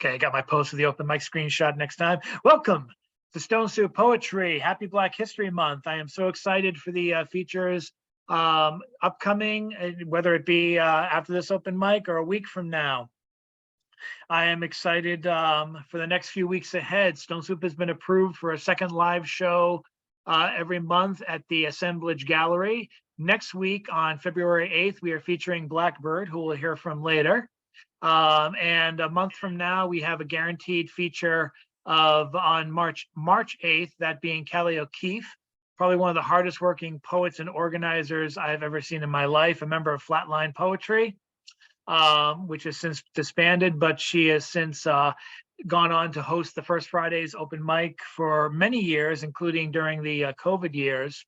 Okay, I got my post of the open mic screenshot next time. Welcome to Stone Soup Poetry. Happy Black History Month. I am so excited for the features upcoming, whether it be after this open mic or a week from now. I am excited for the next few weeks ahead. Stone Soup has been approved for a second live show every month at the Assemblage Gallery. Next week on February 8th, we are featuring Black Byrd, who we'll hear from later. And a month from now, we have a guaranteed feature on March 8th, that being Callie O'Keefe, probably one of the hardest working poets and organizers I've ever seen in my life, a member of Flatline Poetry, which has since disbanded, but she has since gone on to host the First Fridays open mic for many years, including during the COVID years,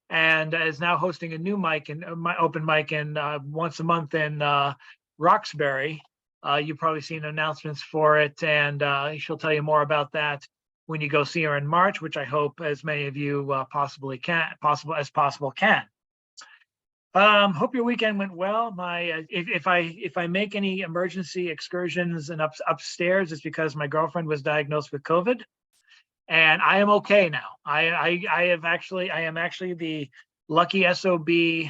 and is now hosting a new mic and open mic in once a month in Roxbury. You've probably seen announcements for it, and she'll tell you more about that when you go see her in March, which I hope as many of you possible can. Hope your weekend went well. If I make any emergency excursions and upstairs, it's because my girlfriend was diagnosed with COVID, and I am okay now. I am actually the lucky SOB, the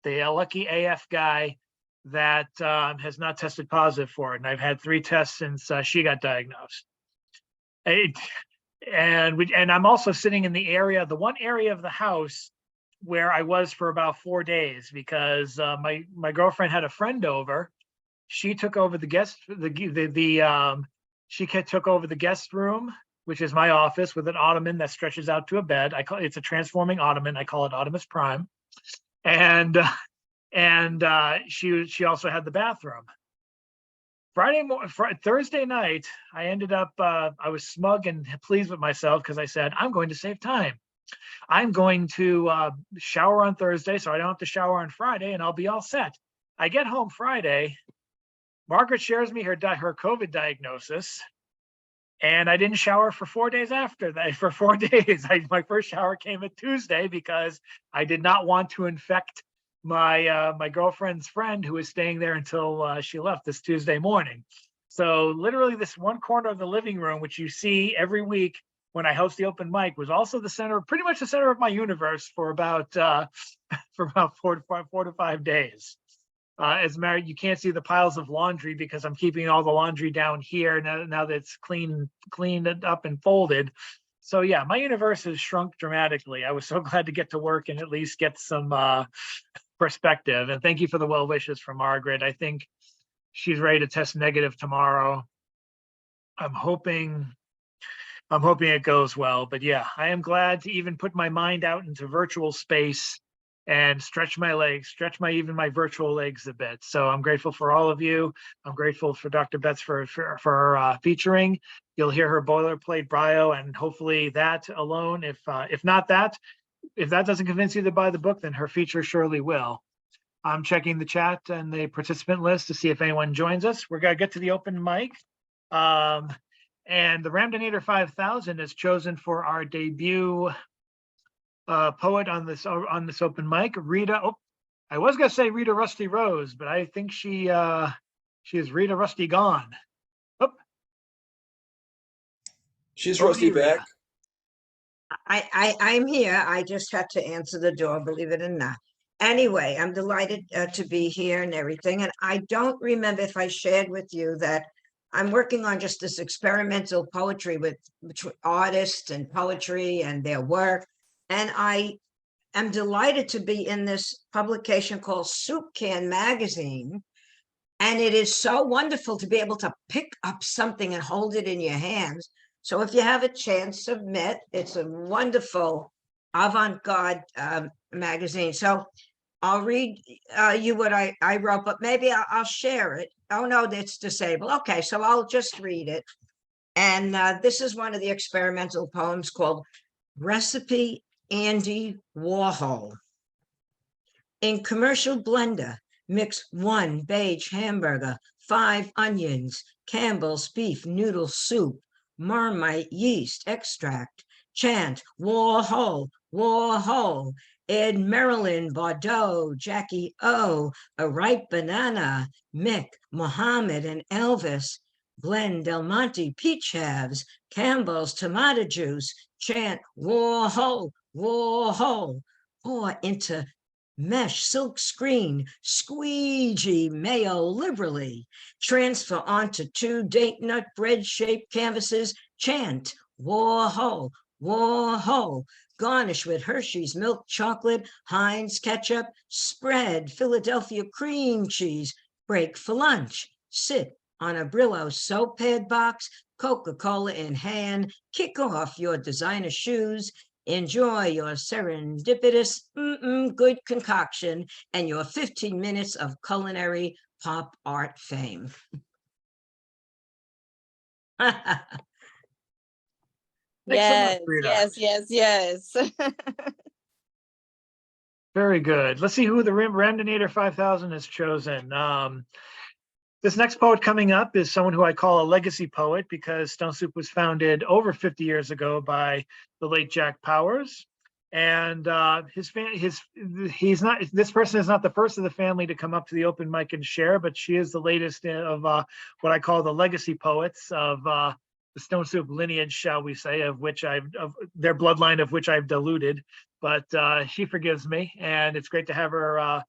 lucky AF guy that has not tested positive for it. And I've had 3 tests since she got diagnosed. And I'm also sitting in the one area of the house where I was for about 4 days, because my girlfriend had a friend over. She took over the guest took over the guest room, which is my office, with an ottoman that stretches out to a bed. It's a transforming ottoman. I call it Ottomus Prime. And she also had the bathroom. Thursday night, I ended up, I was smug and pleased with myself because I said, I'm going to save time. I'm going to shower on Thursday so I don't have to shower on Friday, and I'll be all set. I get home Friday, Margaret shares me her COVID diagnosis, and I didn't shower for 4 days after that. For 4 days, my first shower came at Tuesday because I did not want to infect my girlfriend's friend who was staying there until she left this Tuesday morning. So literally this one corner of the living room, which you see every week when I host the open mic, was also pretty much the center of my universe for about 4 to 5 days. As married, you can't see the piles of laundry because I'm keeping all the laundry down here now that it's cleaned up and folded. So yeah, my universe has shrunk dramatically. I was so glad to get to work and at least get some perspective. And thank you for the well wishes from Margaret. I think she's ready to test negative tomorrow. I'm hoping it goes well. But yeah, I am glad to even put my mind out into virtual space and stretch my legs, even my virtual legs a bit. So I'm grateful for all of you. I'm grateful for Dr. Betts for featuring. You'll hear her boilerplate bio, and hopefully that alone, if that doesn't convince you to buy the book, then her feature surely will. I'm checking the chat and the participant list to see if anyone joins us. We're gonna get to the open mic. And the Ramdonator 5000 is chosen for our debut poet on this open mic, Rita. Oh, I was gonna say Rita Rusty Rose, but I think she is Rita Rusty gone. Oh, she's Rusty back. I'm here. I just had to answer the door, believe it or not. Anyway, I'm delighted to be here and everything. And I don't remember if I shared with you that I'm working on just this experimental poetry with artists and poetry and their work. And I am delighted to be in this publication called Soup Can Magazine. And it is so wonderful to be able to pick up something and hold it in your hands. So if you have a chance, submit. It's a wonderful avant-garde magazine. So I'll read you what I wrote, but maybe I'll share it. Oh no, it's disabled. Okay, so I'll just read it. And this is one of the experimental poems called Recipe Andy Warhol. In commercial blender, mix 1 beige hamburger, 5 onions, Campbell's beef noodle soup, Marmite yeast extract, chant Warhol, Warhol, Ed Marilyn Bordeaux, Jackie O, a ripe banana, Mick, Muhammad, and Elvis. blend Del Monte peach halves, Campbell's tomato juice, chant whoa-ho, whoa-ho, pour into mesh silk screen, squeegee mayo liberally, transfer onto 2 date nut bread-shaped canvases, chant whoa-ho, whoa-ho, garnish with Hershey's milk chocolate, Heinz ketchup, spread Philadelphia cream cheese, break for lunch, sit on a Brillo soap pad box, Coca-Cola in hand, kick off your designer shoes, enjoy your serendipitous, good concoction, and your 15 minutes of culinary pop art fame. Thanks so much, Yes, Rita. yes. Very good. Let's see who the Randinator 5000 has chosen. This next poet coming up is someone who I call a legacy poet because Stone Soup was founded over 50 years ago by the late Jack Powers. And this person is not the first of the family to come up to the open mic and share, but she is the latest of what I call the legacy poets of the Stone Soup lineage, shall we say, of their bloodline of which I've diluted. But she forgives me, and it's great to have her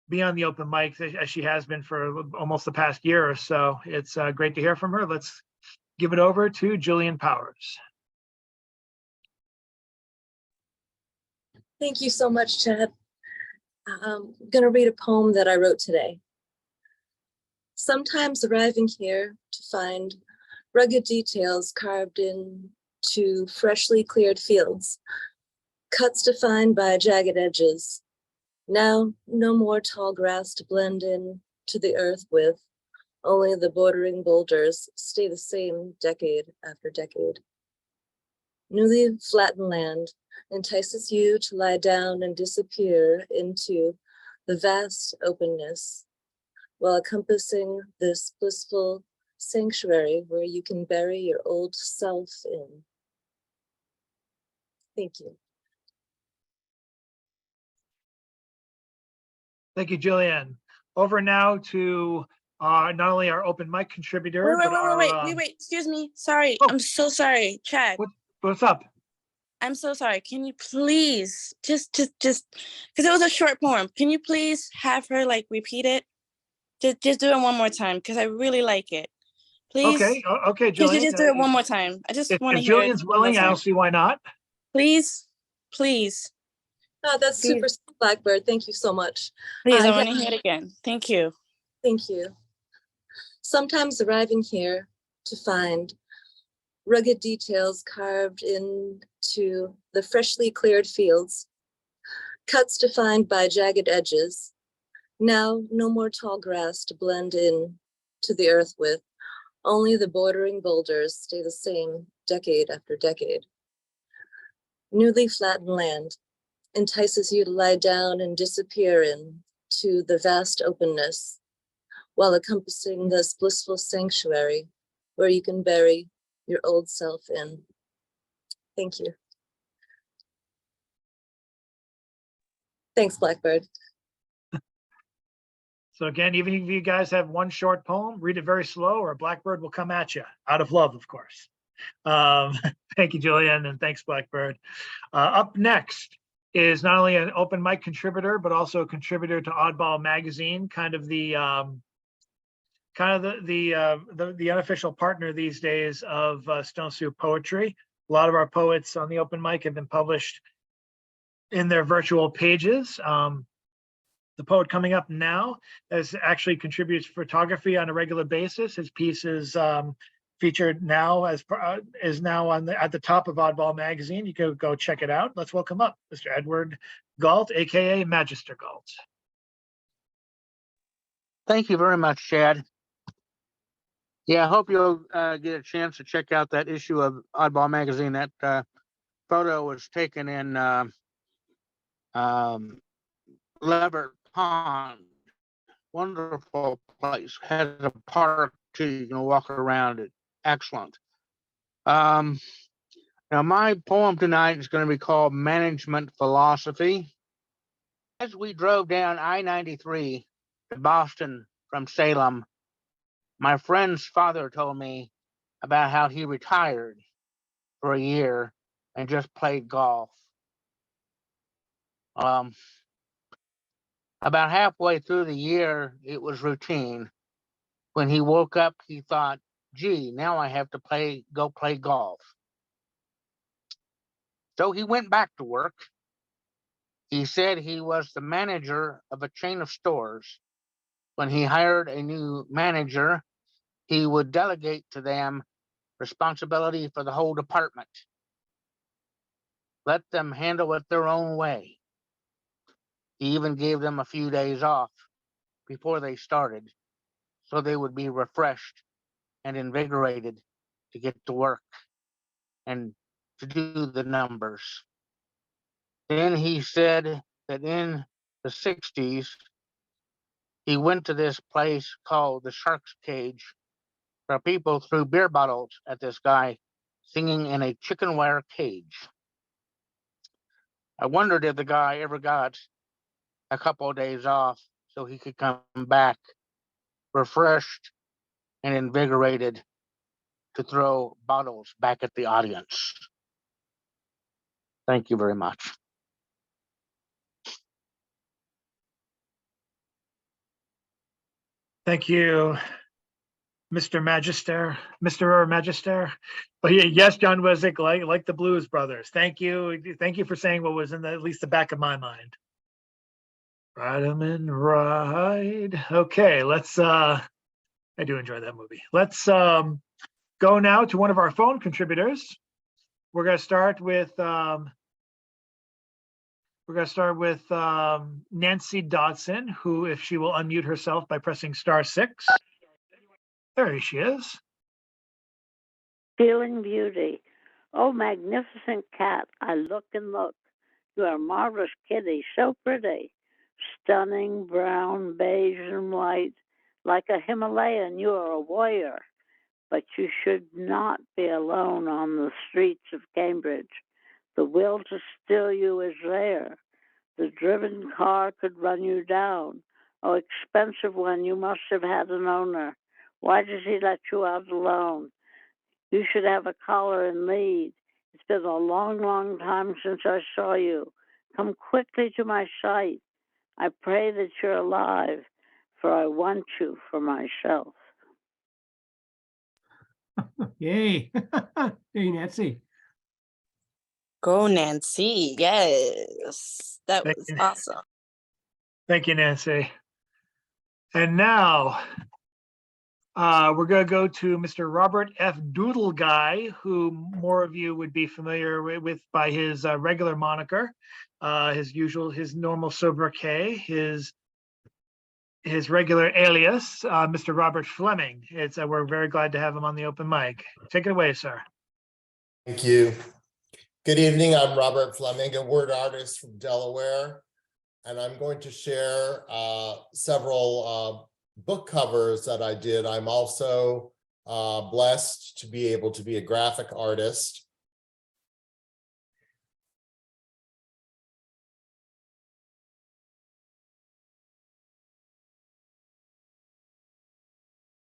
be on the open mic as she has been for almost the past year or so. It's great to hear from her. Let's give it over to Julian Powers. Thank you so much, Chad. I'm gonna read a poem that I wrote today. Sometimes arriving here to find rugged details carved into freshly cleared fields, cuts defined by jagged edges. Now, no more tall grass to blend in to the earth with, only the bordering boulders stay the same decade after decade. Newly flattened land entices you to lie down and disappear into the vast openness while encompassing this blissful sanctuary where you can bury your old self in. Thank you. Thank you, Julianne. Over now to not only our open mic contributor, Wait, excuse me. Sorry, Oh. I'm so sorry, Chad. What's up? I'm so sorry. Can you please just, because it was a short poem. Can you please have her like repeat it? Just do it one more time because I really like it. Please. Okay, Could you Julian. just do it one more time? I just want to If hear it Julian's one more willing, I time. don't see why not. Please. Oh, that's Please. super, Blackbird. Thank you so much. Please, I yeah. want to hear it again. Thank you. Thank you. Sometimes arriving here to find rugged details carved into the freshly cleared fields, cuts defined by jagged edges. Now, no more tall grass to blend in to the earth with, only the bordering boulders stay the same decade after decade. Newly flattened land entices you to lie down and disappear into the vast openness while encompassing this blissful sanctuary where you can bury your old self in. Thank you. Thanks, Blackbird. So again, even if you guys have one short poem, read it very slow or Blackbird will come at you, out of love, of course. Thank you, Julian, and thanks, Blackbird. Up next is not only an open mic contributor, but also a contributor to Oddball Magazine, kind of the unofficial partner these days of Stone Soup Poetry. A lot of our poets on the open mic have been published in their virtual pages. The poet coming up now actually contributes photography on a regular basis. His piece is featured now at the top of Oddball Magazine. You can go check it out. Let's welcome up Mr. Edward Galt, aka Magister Galt. Thank you very much, Chad. Yeah, I hope you'll get a chance to check out that issue of Oddball Magazine. That photo was taken in Leverett Pond. Wonderful place. Has a park too. You can walk around it. Excellent. Now, my poem tonight is going to be called Management Philosophy. As we drove down I-93 to Boston from Salem, My friend's father told me about how he retired for a year and just played golf. About halfway through the year, it was routine. When he woke up, he thought, gee, now I have to go play golf. So he went back to work. He said he was the manager of a chain of stores. When he hired a new manager, he would delegate to them responsibility for the whole department. Let them handle it their own way. He even gave them a few days off before they started, so they would be refreshed and invigorated to get to work and to do the numbers. Then he said that in the 60s, he went to this place called the Shark's Cage, where people threw beer bottles at this guy singing in a chicken wire cage. I wondered if the guy ever got a couple of days off so he could come back refreshed and invigorated to throw bottles back at the audience. Thank you very much. Thank you, Mr. Magister, Mr. Magister. Oh, yeah, yes, John Wisick, like the Blues Brothers. Thank you. Thank you for saying what was in at least the back of my mind. Ride 'em and ride. Okay, let's I do enjoy that movie. Let's go now to one of our phone contributors. We're gonna start with Nancy Dodson, who, if she will unmute herself by pressing *6. There she is. Feeling beauty. Oh, magnificent cat, I look and look. You are a marvelous kitty, so pretty. Stunning, brown, beige, and white. Like a Himalayan, you are a warrior. But you should not be alone on the streets of Cambridge. The will to steal you is there. The driven car could run you down. Oh, expensive one, you must have had an owner. Why does he let you out alone? You should have a collar and lead. It's been a long, long time since I saw you. Come quickly to my sight. I pray that you're alive, for I want you for myself. Yay. Hey, Nancy. Go, Nancy. Yes. That Thank was you. awesome. Thank you, Nancy. And now we're going to go to Mr. Robert F. Doodle Guy, who more of you would be familiar with by his regular moniker, his normal sobriquet, his regular alias, Mr. Robert Fleming. We're very glad to have him on the open mic. Take it away, sir. Thank you. Good evening. I'm Robert Fleming, a word artist from Delaware, and I'm going to share several book covers that I did. I'm also blessed to be able to be a graphic artist.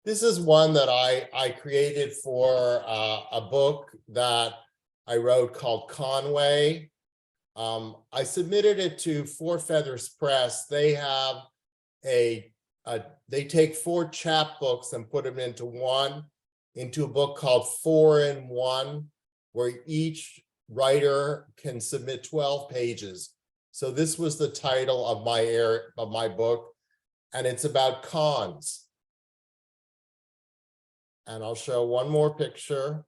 This is one that I created for a book that I wrote called Conway. I submitted it to Four Feathers Press. They have they take 4 chapbooks and put them into a book called 4 in 1, where each writer can submit 12 pages. So this was the title of my book, and it's about cons. And I'll show one more picture.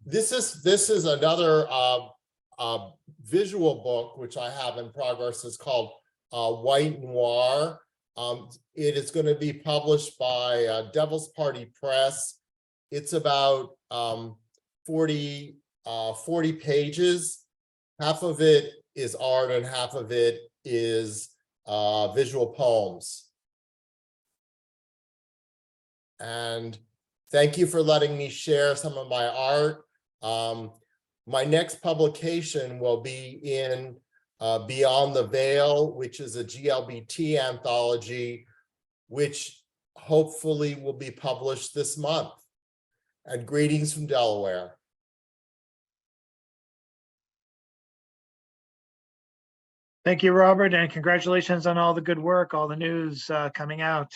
This is another visual book which I have in progress. It's called White Noir. It is going to be published by Devil's Party Press. It's about 40 pages. Half of it is art and half of it is visual poems. And thank you for letting me share some of my art. My next publication will be in Beyond the Veil, which is a GLBT anthology, which hopefully will be published this month. And greetings from Delaware. Thank you, Robert, and congratulations on all the good work, all the news coming out.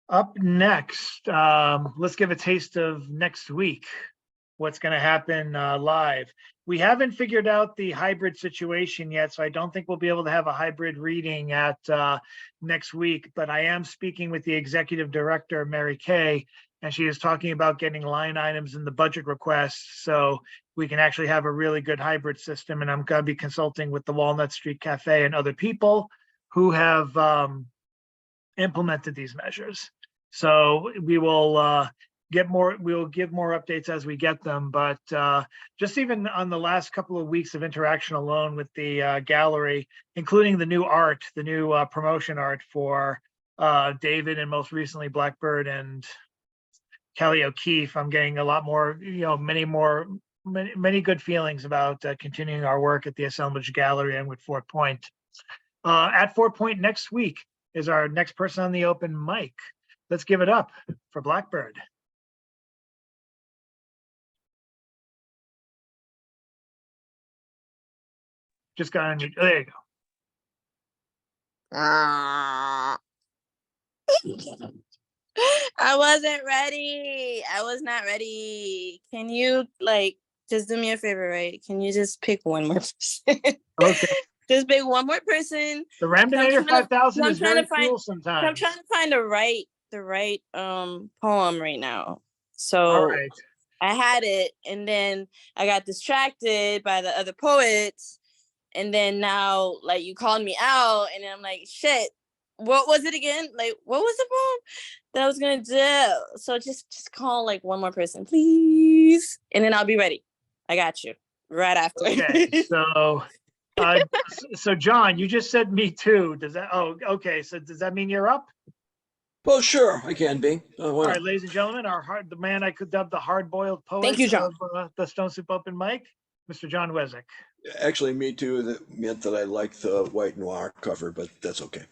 Up next, let's give a taste of next week, what's going to happen live. We haven't figured out the hybrid situation yet, so I don't think we'll be able to have a hybrid reading at next week, but I am speaking with the executive director, Mary Kay, and she is talking about getting line items in the budget requests so we can actually have a really good hybrid system. And I'm going to be consulting with the Walnut Street Cafe and other people who have implemented these measures. So we will give more updates as we get them, but just even on the last couple of weeks of interaction alone with the gallery, including the new art, the new promotion art for David and most recently Black Byrd and Kelly O'Keefe, I'm getting a lot more, many good feelings about continuing our work at the Assemblage Gallery and with Fort Point. At Fort Point next week is our next person on the open mic. Let's give it up for Black Byrd. Just got on your, there you go. I wasn't ready. I was not ready. Can you just do me a favor, right? Can you just pick one more person? Okay. Just pick one more person. The Random 5000 is very cool I'm sometimes. trying to find the right poem right now. So All right. I had it, and then I got distracted by the other poets, and then now you called me out, and I'm like, shit. What was it again? What was the poem that I was gonna do? So just call one more person, please, and then I'll be ready. I got you right after. Okay, so John, you just said me too. Does that? Oh, okay. So does that mean you're up? Well, sure, I can be. All right, ladies and gentlemen, the man I could dub the hard-boiled poet Thank you, John. of the Stone Soup Open Mic, Mr. John Wezek. Actually, me too. That meant that I liked the white noir cover, but that's okay.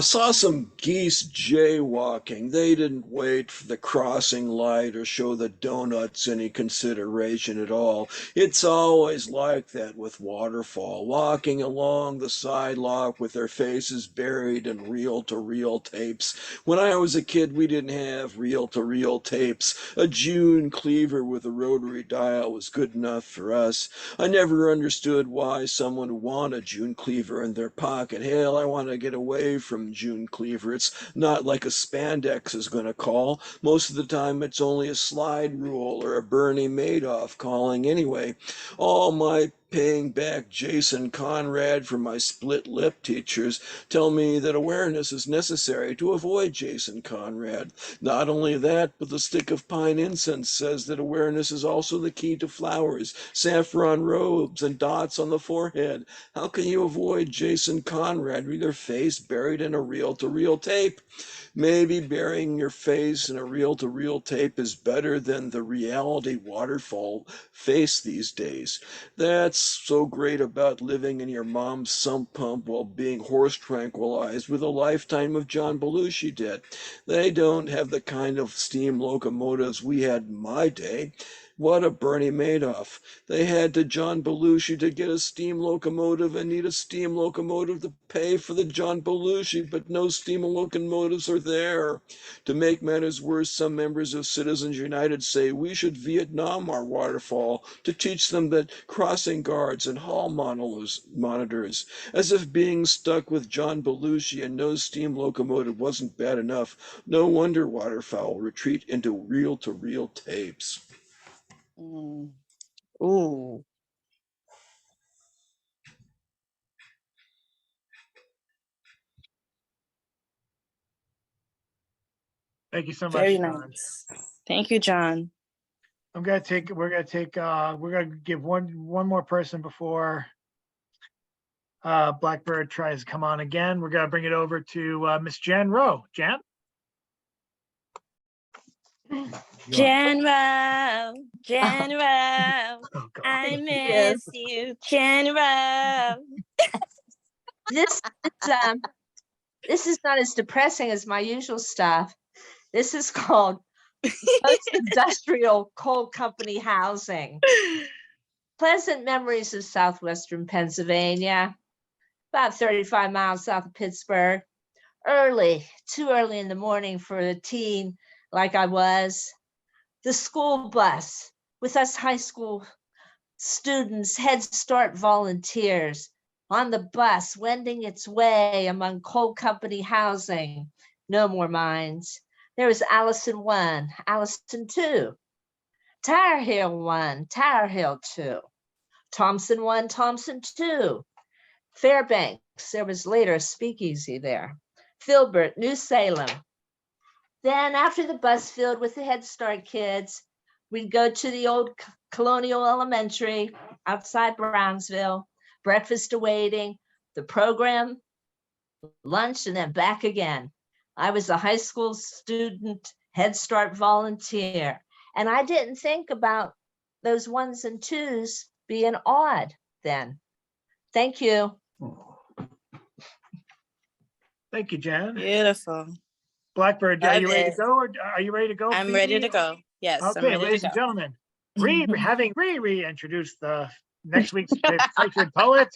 Saw some geese jaywalking. They didn't wait for the crossing light or show the donuts any consideration at all. It's always like that with waterfall, walking along the sidewalk with their faces buried in reel-to-reel tapes. When I was a kid, we didn't have reel-to-reel tapes. A June cleaver with a rotary dial was good enough for us. I never understood why someone would want a June cleaver in their pocket. Hell, I want to get away from June cleaver. It's not like a spandex is going to call. Most of the time, it's only a slide rule or a Bernie Madoff calling anyway. All my paying back Jason Conrad for my split lip teachers tell me that awareness is necessary to avoid Jason Conrad. Not only that, but the stick of pine incense says that awareness is also the key to flowers, saffron robes, and dots on the forehead. How can you avoid Jason Conrad with your face buried in a reel-to-reel tape? Maybe burying your face in a reel-to-reel tape is better than the reality waterfall face these days. That's so great about living in your mom's sump pump while being horse tranquilized with a lifetime of John Belushi debt. They don't have the kind of steam locomotives we had in my day. What a Bernie Madoff. They had to John Belushi to get a steam locomotive and need a steam locomotive to pay for the John Belushi, but no steam locomotives are there. To make matters worse, some members of Citizens United say we should Vietnam our waterfall to teach them that crossing guards and hall monitors, as if being stuck with John Belushi and no steam locomotive wasn't bad enough. No wonder waterfowl retreat into reel-to-reel tapes. Ooh. Thank you so much, Very John. nice. Thank you, John. We're gonna give one more person before Black Byrd tries to come on again. We're gonna bring it over to Miss Jan Rowe. Jan? General, General, Oh, God. I miss you, General. This this is not as depressing as my usual stuff. This is called Post-Industrial Coal Company Housing. Pleasant memories of southwestern Pennsylvania, about 35 miles south of Pittsburgh. Early, too early in the morning for a teen like I was. The school bus with us high school students, Head Start volunteers on the bus, wending its way among coal company housing. No more mines. There was Allison 1, Allison 2, Tower Hill 1, Tower Hill 2, Thompson 1, Thompson 2, Fairbanks. There was later a speakeasy there. Filbert, New Salem. Then after the bus filled with the Head Start kids, we'd go to the old Colonial Elementary outside Brownsville, breakfast awaiting, the program, lunch, and then back again. I was a high school student, Head Start volunteer, and I didn't think about those 1s and 2s being odd then. Thank you. Thank you, Jan. Beautiful. Black Byrd, are you Love ready to it. go, or are you ready to go? I'm ready Phoebe? to go. Yes, I'm Okay, ready ladies to and go. gentlemen, having reintroduced the next week's featured poet,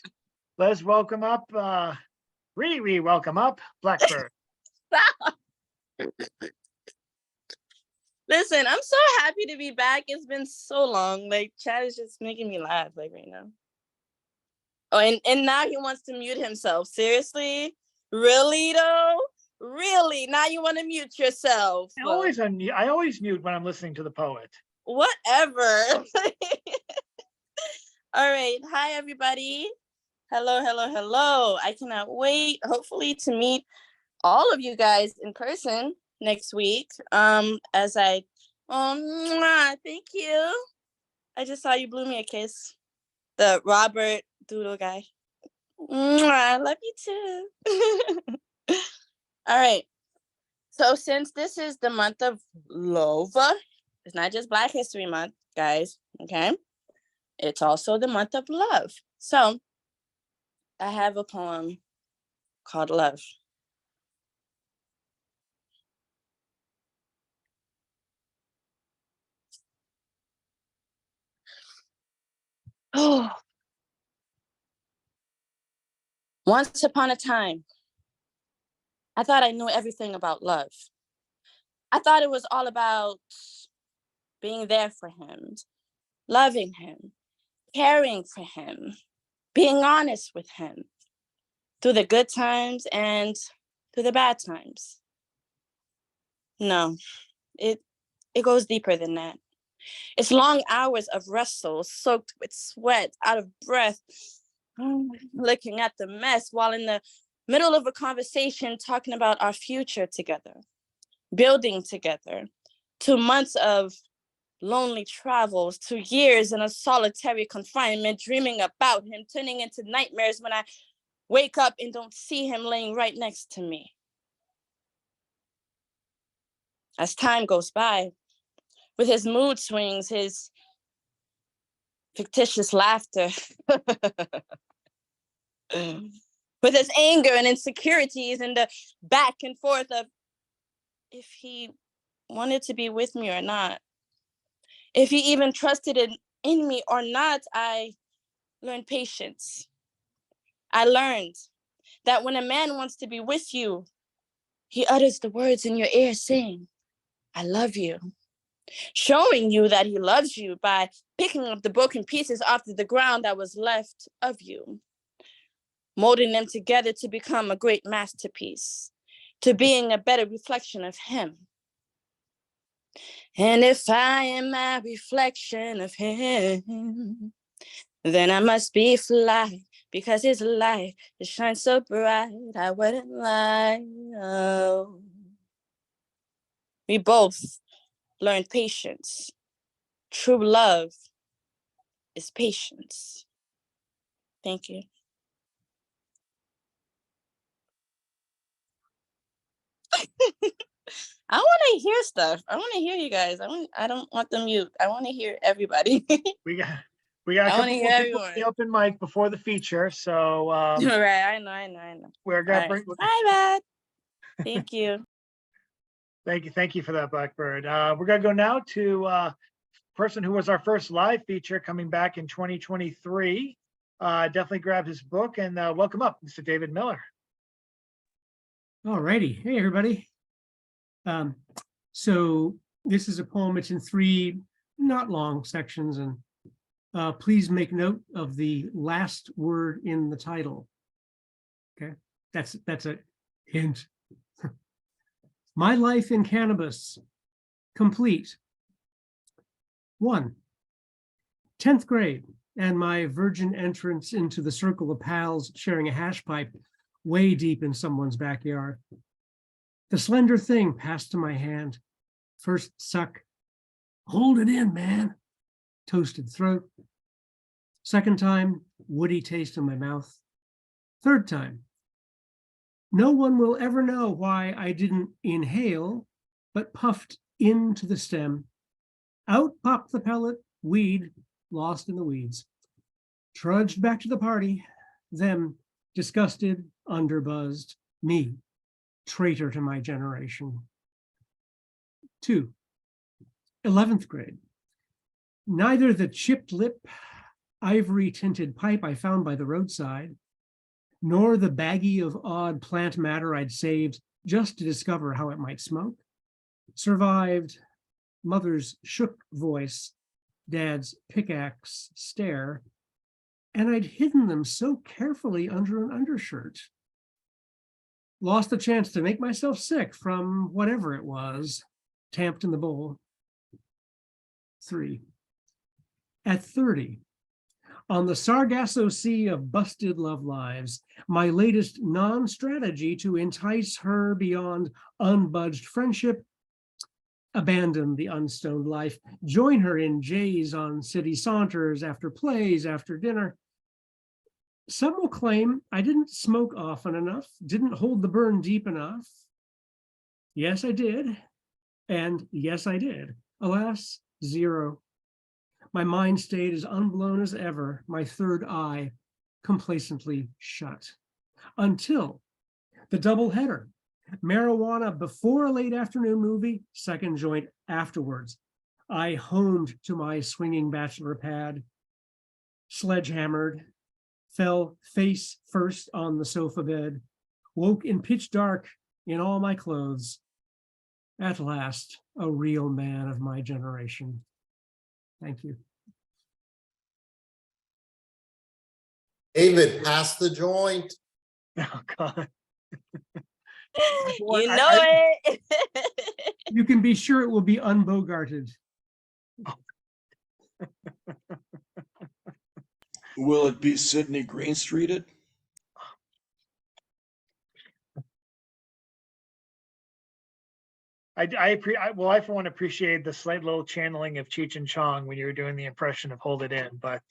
let's welcome up, welcome up Black Byrd. Listen, I'm so happy to be back. It's been so long. Like, Chad is just making me laugh, like, right now. Oh, and now he wants to mute himself. Seriously? Really, though? Really? Now you want to mute yourself? I always mute when I'm listening to the poet. Whatever. All right. Hi, everybody. Hello, hello, hello. I cannot wait, hopefully, to meet all of you guys in person next week. As I, thank you. I just saw you blew me a kiss. The Robert Doodle guy. I love you too. All right. So since this is the month of love, it's not just Black History Month, guys, okay? It's also the month of love. So I have a poem called Love. Oh. Once upon a time, I thought I knew everything about love. I thought it was all about being there for him, loving him, caring for him, being honest with him through the good times and through the bad times. No, it goes deeper than that. It's long hours of wrestle, soaked with sweat, out of breath, looking at the mess while in the middle of a conversation talking about our future together, building together. 2 months of lonely travels, 2 years in a solitary confinement, dreaming about him, turning into nightmares when I wake up and don't see him laying right next to me. As time goes by, with his mood swings, his fictitious laughter, with his anger and insecurities and the back and forth of if he wanted to be with me or not, if he even trusted in me or not, I learned patience. I learned that when a man wants to be with you, he utters the words in your ear saying, I love you, showing you that he loves you by picking up the broken pieces off the ground that was left of you, molding them together to become a great masterpiece, to being a better reflection of him. And if I am a reflection of him, then I must be fly, because his light shines so bright, I wouldn't lie. Oh. We both learned patience. True love is patience. Thank you. I want to hear stuff. I want to hear you guys. I don't want the mute. I want to hear everybody. We got a I wanna couple hear more people on the everyone. open mic before the feature, so Right. I know. we're All gonna right. bring. Bye, Beth. Thank you. Thank you for that, Blackbird. We're gonna go now to person who was our first live feature coming back in 2023. Definitely grab his book and welcome up, Mr. David Miller. All righty. Hey, everybody. So this is a poem. It's in 3 not long sections, and please make note of the last word in the title. Okay, that's a hint. My life in cannabis, complete. 1, 10th grade, and my virgin entrance into the circle of pals sharing a hash pipe way deep in someone's backyard. The slender thing passed to my hand. First suck, hold it in, man. Toasted throat. Second time, woody taste in my mouth. Third time, no one will ever know why I didn't inhale, but puffed into the stem. Out popped the pellet, weed, lost in the weeds. Trudged back to the party, them, disgusted, underbuzzed, me, traitor to my generation. 2, 11th grade. Neither the chipped lip, ivory tinted pipe I found by the roadside, nor the baggie of odd plant matter I'd saved just to discover how it might smoke, survived mother's shook voice, dad's pickaxe stare, and I'd hidden them so carefully under an undershirt. Lost the chance to make myself sick from whatever it was, tamped in the bowl. 3, at 30, on the Sargasso Sea of busted love lives, my latest non-strategy to entice her beyond unbudged friendship, abandon the unstoned life, join her in jays on city saunters, after plays, after dinner. Some will claim I didn't smoke often enough, didn't hold the burn deep enough. Yes, I did. And yes, I did. Alas, 0. My mind stayed as unblown as ever, my third eye complacently shut. Until the double header. Marijuana before a late afternoon movie, second joint afterwards. I homed to my swinging bachelor pad, sledgehammered, fell face first on the sofa bed, woke in pitch dark in all my clothes. At last, a real man of my generation. Thank you. David, pass the joint. Oh, God. You know it. You can be sure it will be unbogarted. Will it be Sydney Green Streeted? I for one appreciate the slight little channeling of Cheech and Chong when you were doing the impression of Hold It In, but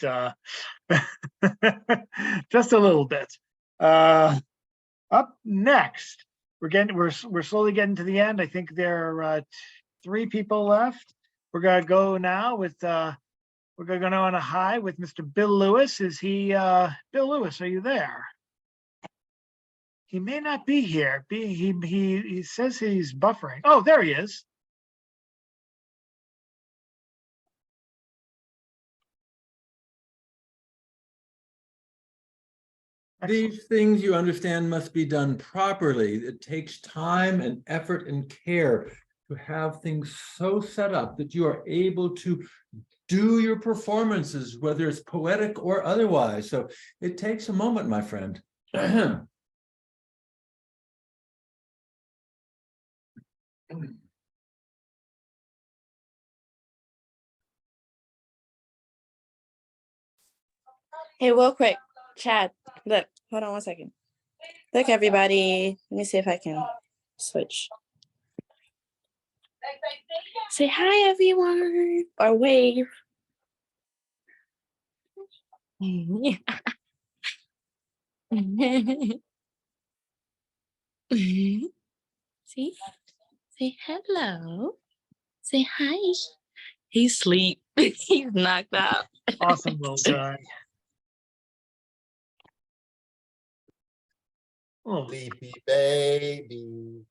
just a little bit. Up next, we're slowly getting to the end. I think there are 3 people left. We're gonna go now with we're gonna go now on a high with Mr. Bill Lewis. Is he Bill Lewis? Are you there? He may not be here. He says he's buffering. Oh, there he is. These things, you understand, must be done properly. It takes time and effort and care to have things so set up that you are able to do your performances, whether it's poetic or otherwise. So it takes a moment, my friend. Hey, real quick, Chad, look, hold on one second. Look, everybody. Let me see if I can switch. Say hi, everyone, or wave. See? Say hello. Say hi. He's asleep. He's knocked out. Awesome little guy. Oh. Sleepy baby.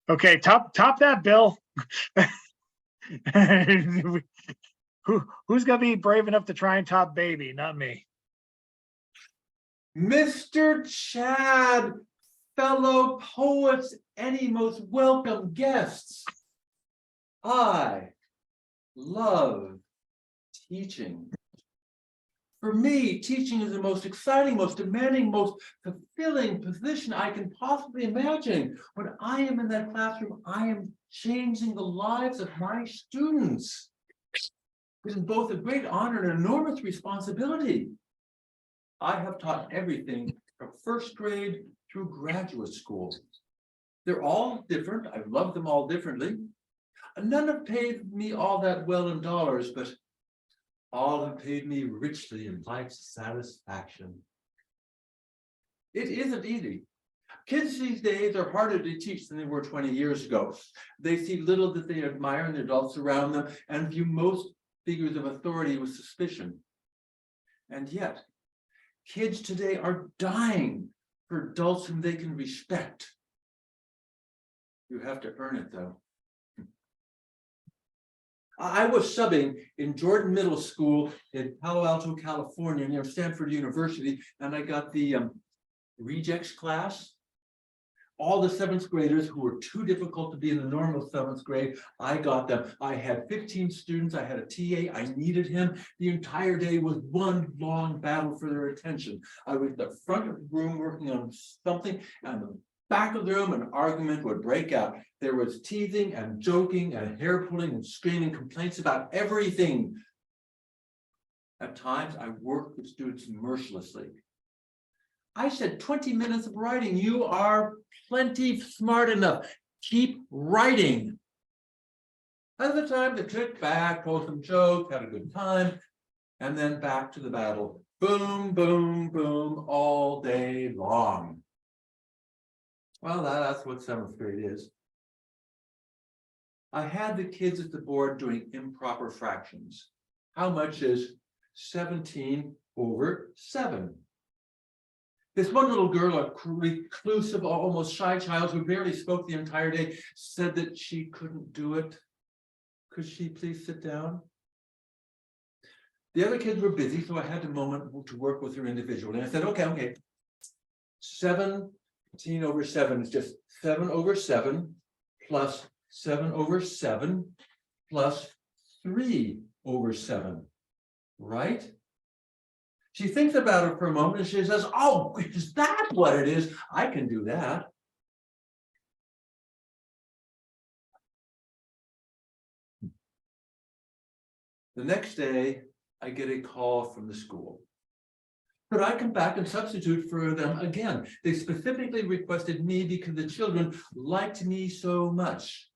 Okay, top that, Bill. Who's gonna be brave enough to try and top baby? Not me. Mr. Chad, fellow poets, any most welcome guests. I love teaching. For me, teaching is the most exciting, most demanding, most fulfilling position I can possibly imagine. When I am in that classroom, I am changing the lives of my students. It is both a great honor and an enormous responsibility. I have taught everything from first grade through graduate school. They're all different. I love them all differently. None have paid me all that well in dollars, but all have paid me richly in life's satisfaction. It isn't easy. Kids these days are harder to teach than they were 20 years ago. They see little that they admire in the adults around them and view most figures of authority with suspicion. And yet, kids today are dying for adults whom they can respect. You have to earn it, though. I was subbing in Jordan Middle School in Palo Alto, California, near Stanford University, and I got the rejects class. All the seventh graders who were too difficult to be in the normal seventh grade, I got them. I had 15 students, I had a TA, I needed him. The entire day was one long battle for their attention. I was at the front of the room working on something, and the back of the room, an argument would break out. There was teasing and joking and hair pulling and screaming, complaints about everything. At times, I worked with students mercilessly. I said 20 minutes of writing. You are plenty smart enough. Keep writing. At the time, they clicked back, told some jokes, had a good time, and then back to the battle. Boom, boom, boom, all day long. Well, that's what seventh grade is. I had the kids at the board doing improper fractions. How much is 17 over 7? This one little girl, a reclusive, almost shy child who barely spoke the entire day, said that she couldn't do it. Could she please sit down? The other kids were busy, so I had a moment to work with her individually. And I said, okay. 17 over 7 is just 7 over 7 plus 7 over 7 plus 3 over 7, right? She thinks about it for a moment and she says, oh, is that what it is? I can do that. The next day, I get a call from the school. Could I come back and substitute for them again? They specifically requested me because the children liked me so much.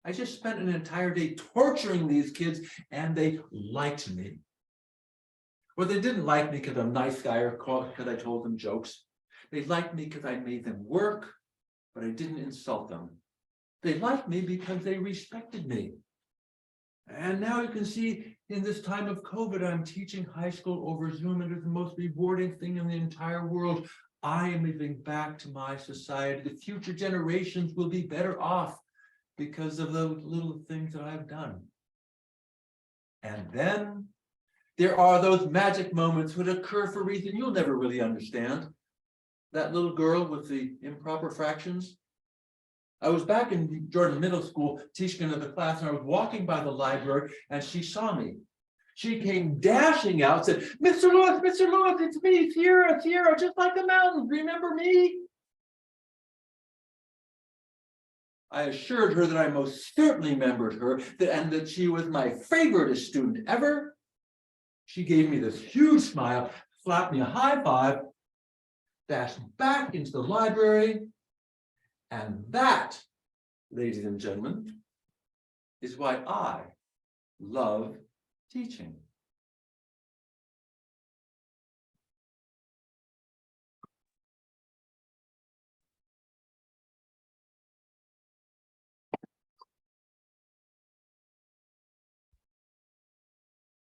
I just spent an entire day torturing these kids and they liked me. Well, they didn't like me because I'm a nice guy or because I told them jokes. They liked me because I made them work, but I didn't insult them. They liked me because they respected me. And now you can see in this time of COVID, I'm teaching high school over Zoom, and it's the most rewarding thing in the entire world. I am giving back to my society. The future generations will be better off because of the little things that I've done. And then there are those magic moments that occur for a reason you'll never really understand. That little girl with the improper fractions. I was back in Jordan Middle School teaching another class, and I was walking by the library and she saw me. She came dashing out, said, Mr. Lewis, it's me, Sierra, just like the mountains, remember me? I assured her that I most certainly remembered her and that she was my favorite student ever. She gave me this huge smile, slapped me a high five, dashed back into the library, and that, ladies and gentlemen, is why I love teaching.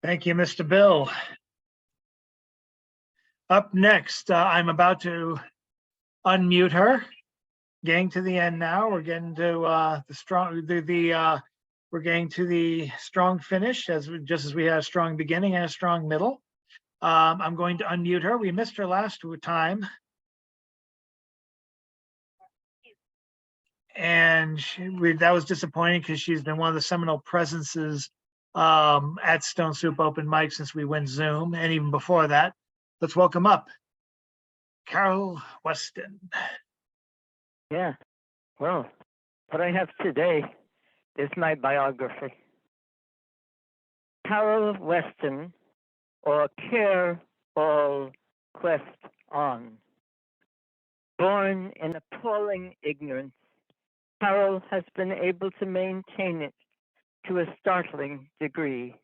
Thank you, Mr. Bill. Up next, I'm about to unmute her. Getting to the end now. We're getting to we're getting to the strong finish, just as we had a strong beginning and a strong middle. I'm going to unmute her. We missed her last time. And that was disappointing because she's been one of the seminal presences at Stone Soup Open Mic since we went Zoom, and even before that. Let's welcome up Carol Weston. Yeah, well, what I have today is my biography. Carol Weston, or Care All Quest On. Born in appalling ignorance, Carol has been able to maintain it to a startling degree.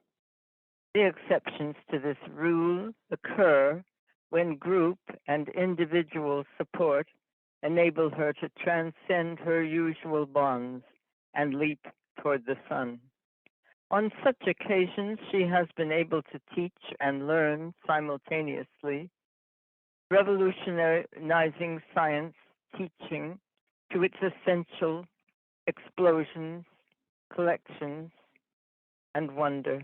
The exceptions to this rule occur when group and individual support enable her to transcend her usual bonds and leap toward the sun. On such occasions, she has been able to teach and learn simultaneously, revolutionizing science teaching to its essential explosions, collections, and wonder.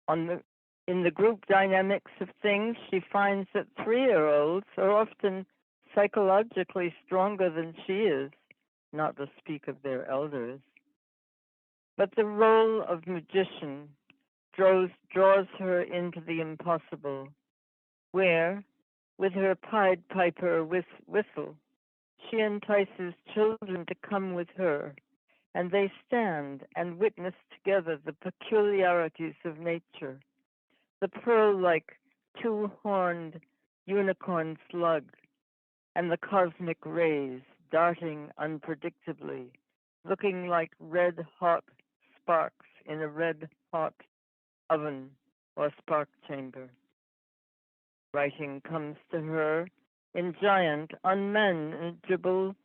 In the group dynamics of things, she finds that 3-year-olds are often psychologically stronger than she is, not to speak of their elders. But the role of magician draws her into the impossible, where, with her Pied Piper whistle, she entices children to come with her, and they stand and witness together the peculiarities of nature, the pearl-like two-horned unicorn slug, and the cosmic rays darting unpredictably, looking like red-hot sparks in a red-hot oven or spark chamber. Writing comes to her in giant, unmanageable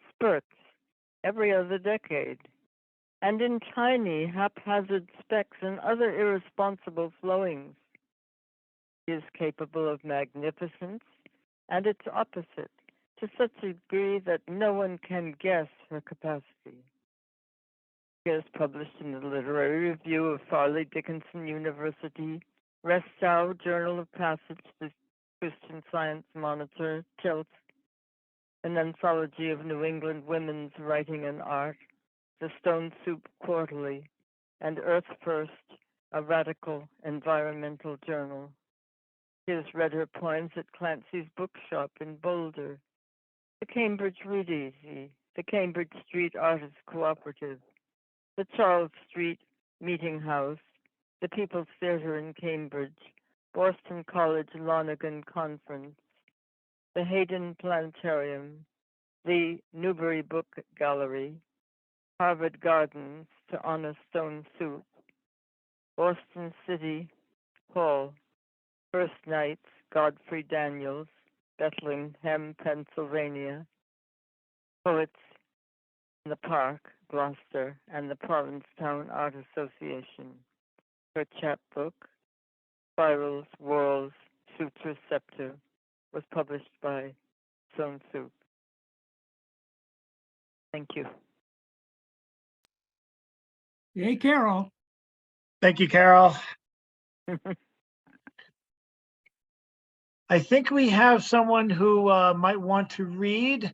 spurts every other decade, and in tiny, haphazard specks and other irresponsible flowings. She is capable of magnificence and its opposite, to such a degree that no one can guess her capacity. She has published in the Literary Review of Farley Dickinson University, Restow, Journal of Passage, the Christian Science Monitor, Tilt, an anthology of New England women's writing and art, the Stone Soup Quarterly, and Earth First, a radical environmental journal. She has read her poems at Clancy's Bookshop in Boulder, the Cambridge Readeasy, the Cambridge Street Artists Cooperative, the Charles Street Meeting House, the People's Theater in Cambridge, Boston College Lonergan Conference, the Hayden Planetarium, the Newbury Book Gallery, Harvard Gardens to honor Stone Soup, Boston City Hall, First Nights, Godfrey Daniels, Bethlehem, Pennsylvania, Poets in the Park, Gloucester, and the Provincetown Art Association. Her chapbook, Spirals, Whorls, Sutra Scepter, was published by Stone Soup. Thank you. Hey, Carol. Thank you, Carol. I think we have someone who might want to read.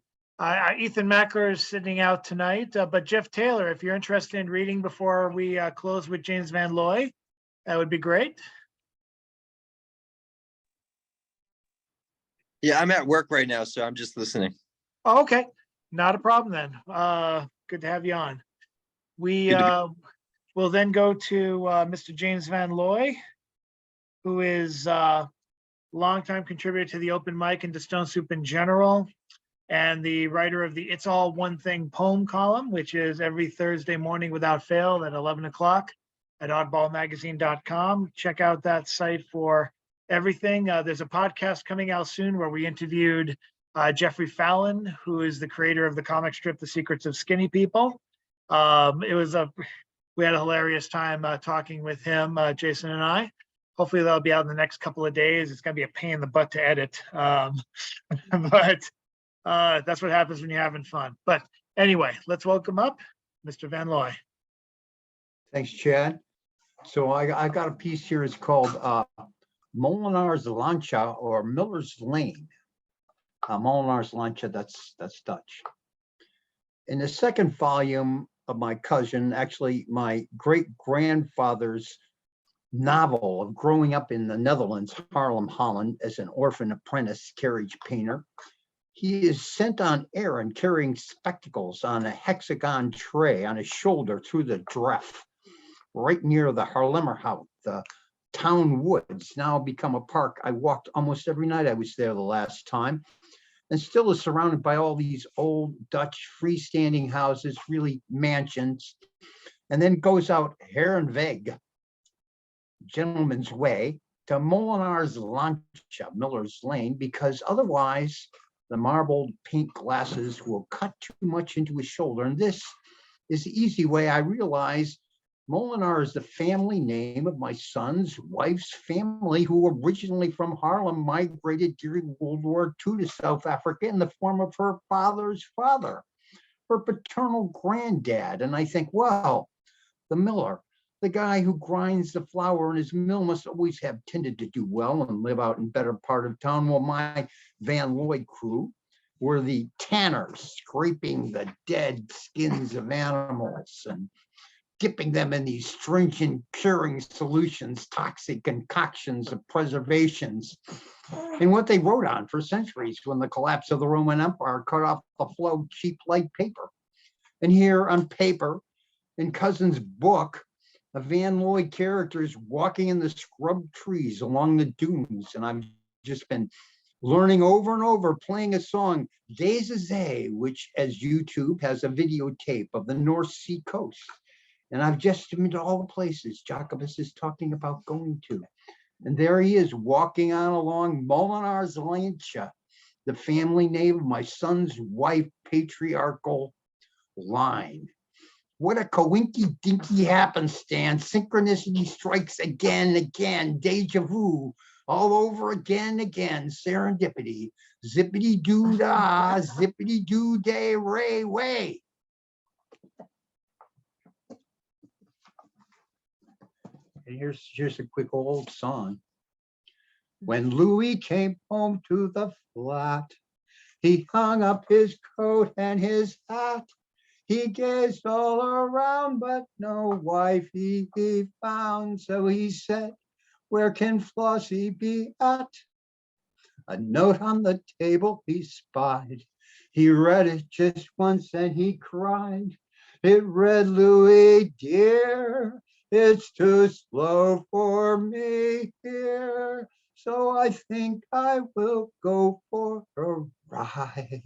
Ethan Macker is sitting out tonight, but Jeff Taylor, if you're interested in reading before we close with James Van Looy, that would be great. Yeah, I'm at work right now, so I'm just listening. Oh, okay, not a problem then. Good to have you on. We will then go to Mr. James Van Looy, who is longtime contributor to the Open Mic and to Stone Soup in general, and the writer of the It's All One Thing poem column, which is every Thursday morning without fail at 11 o'clock at oddballmagazine.com. Check out that site for everything. There's a podcast coming out soon where we interviewed Jeffrey Fallon, who is the creator of the comic strip, The Secrets of Skinny People. It was we had a hilarious time talking with him, Jason and I. Hopefully that'll be out in the next couple of days. It's gonna be a pain in the butt to edit. But that's what happens when you're having fun. But anyway, let's welcome up Mr. Van Looy. Thanks, Chad. So I got a piece here. It's called Molenar's Lancha, or Miller's Lane. Molenar's Lancha, that's Dutch. In the second volume of my cousin, actually my great-grandfather's novel of growing up in the Netherlands, Haarlem, Holland, as an orphan apprentice carriage painter, he is sent on errand carrying spectacles on a hexagon tray on his shoulder through the Dref, right near the Haarlemmerhout, the town woods, now become a park. I walked almost every night I was there the last time, and still is surrounded by all these old Dutch freestanding houses, really mansions, and then goes out Herenweg, Gentleman's Way, to Molenar's Lancha, Miller's Lane, because otherwise the marbled paint glasses will cut too much into his shoulder. And this is the easy way. I realize Molenar is the family name of my son's wife's family, who originally from Haarlem migrated during World War II to South Africa in the form of her father's father, her paternal granddad. And I think, well, the miller, the guy who grinds the flour in his mill, must always have tended to do well and live out in better part of town. Well, my Van Looy crew were the tanners, scraping the dead skins of animals and dipping them in these stringent curing solutions, toxic concoctions of preservations, and what they wrote on for centuries when the collapse of the Roman Empire cut off the flow of cheap light paper. And here on paper, in Cousin's book, a Van Looy character is walking in the scrub trees along the dunes, and I've just been learning over and over, playing a song, Deze Zee, which, as YouTube has a videotape of the North Sea coast. And I've just been to all the places Jacobus is talking about going to. And there he is, walking on along Molenar's Lancha, the family name of my son's wife, patriarchal line. What a coinky dinky happenstance. Synchronicity strikes again and again. Deja vu all over again and again. Serendipity. Zippity doo dah, zippity doo day ray way. And here's a quick old song. When Louis came home to the flat, he hung up his coat and his hat. He gazed all around, but no wife he found. So he said, where can Flossie be at? A note on the table he spied. He read it just once and he cried. It read, Louis dear, it's too slow for me here. So I think I will go for a ride.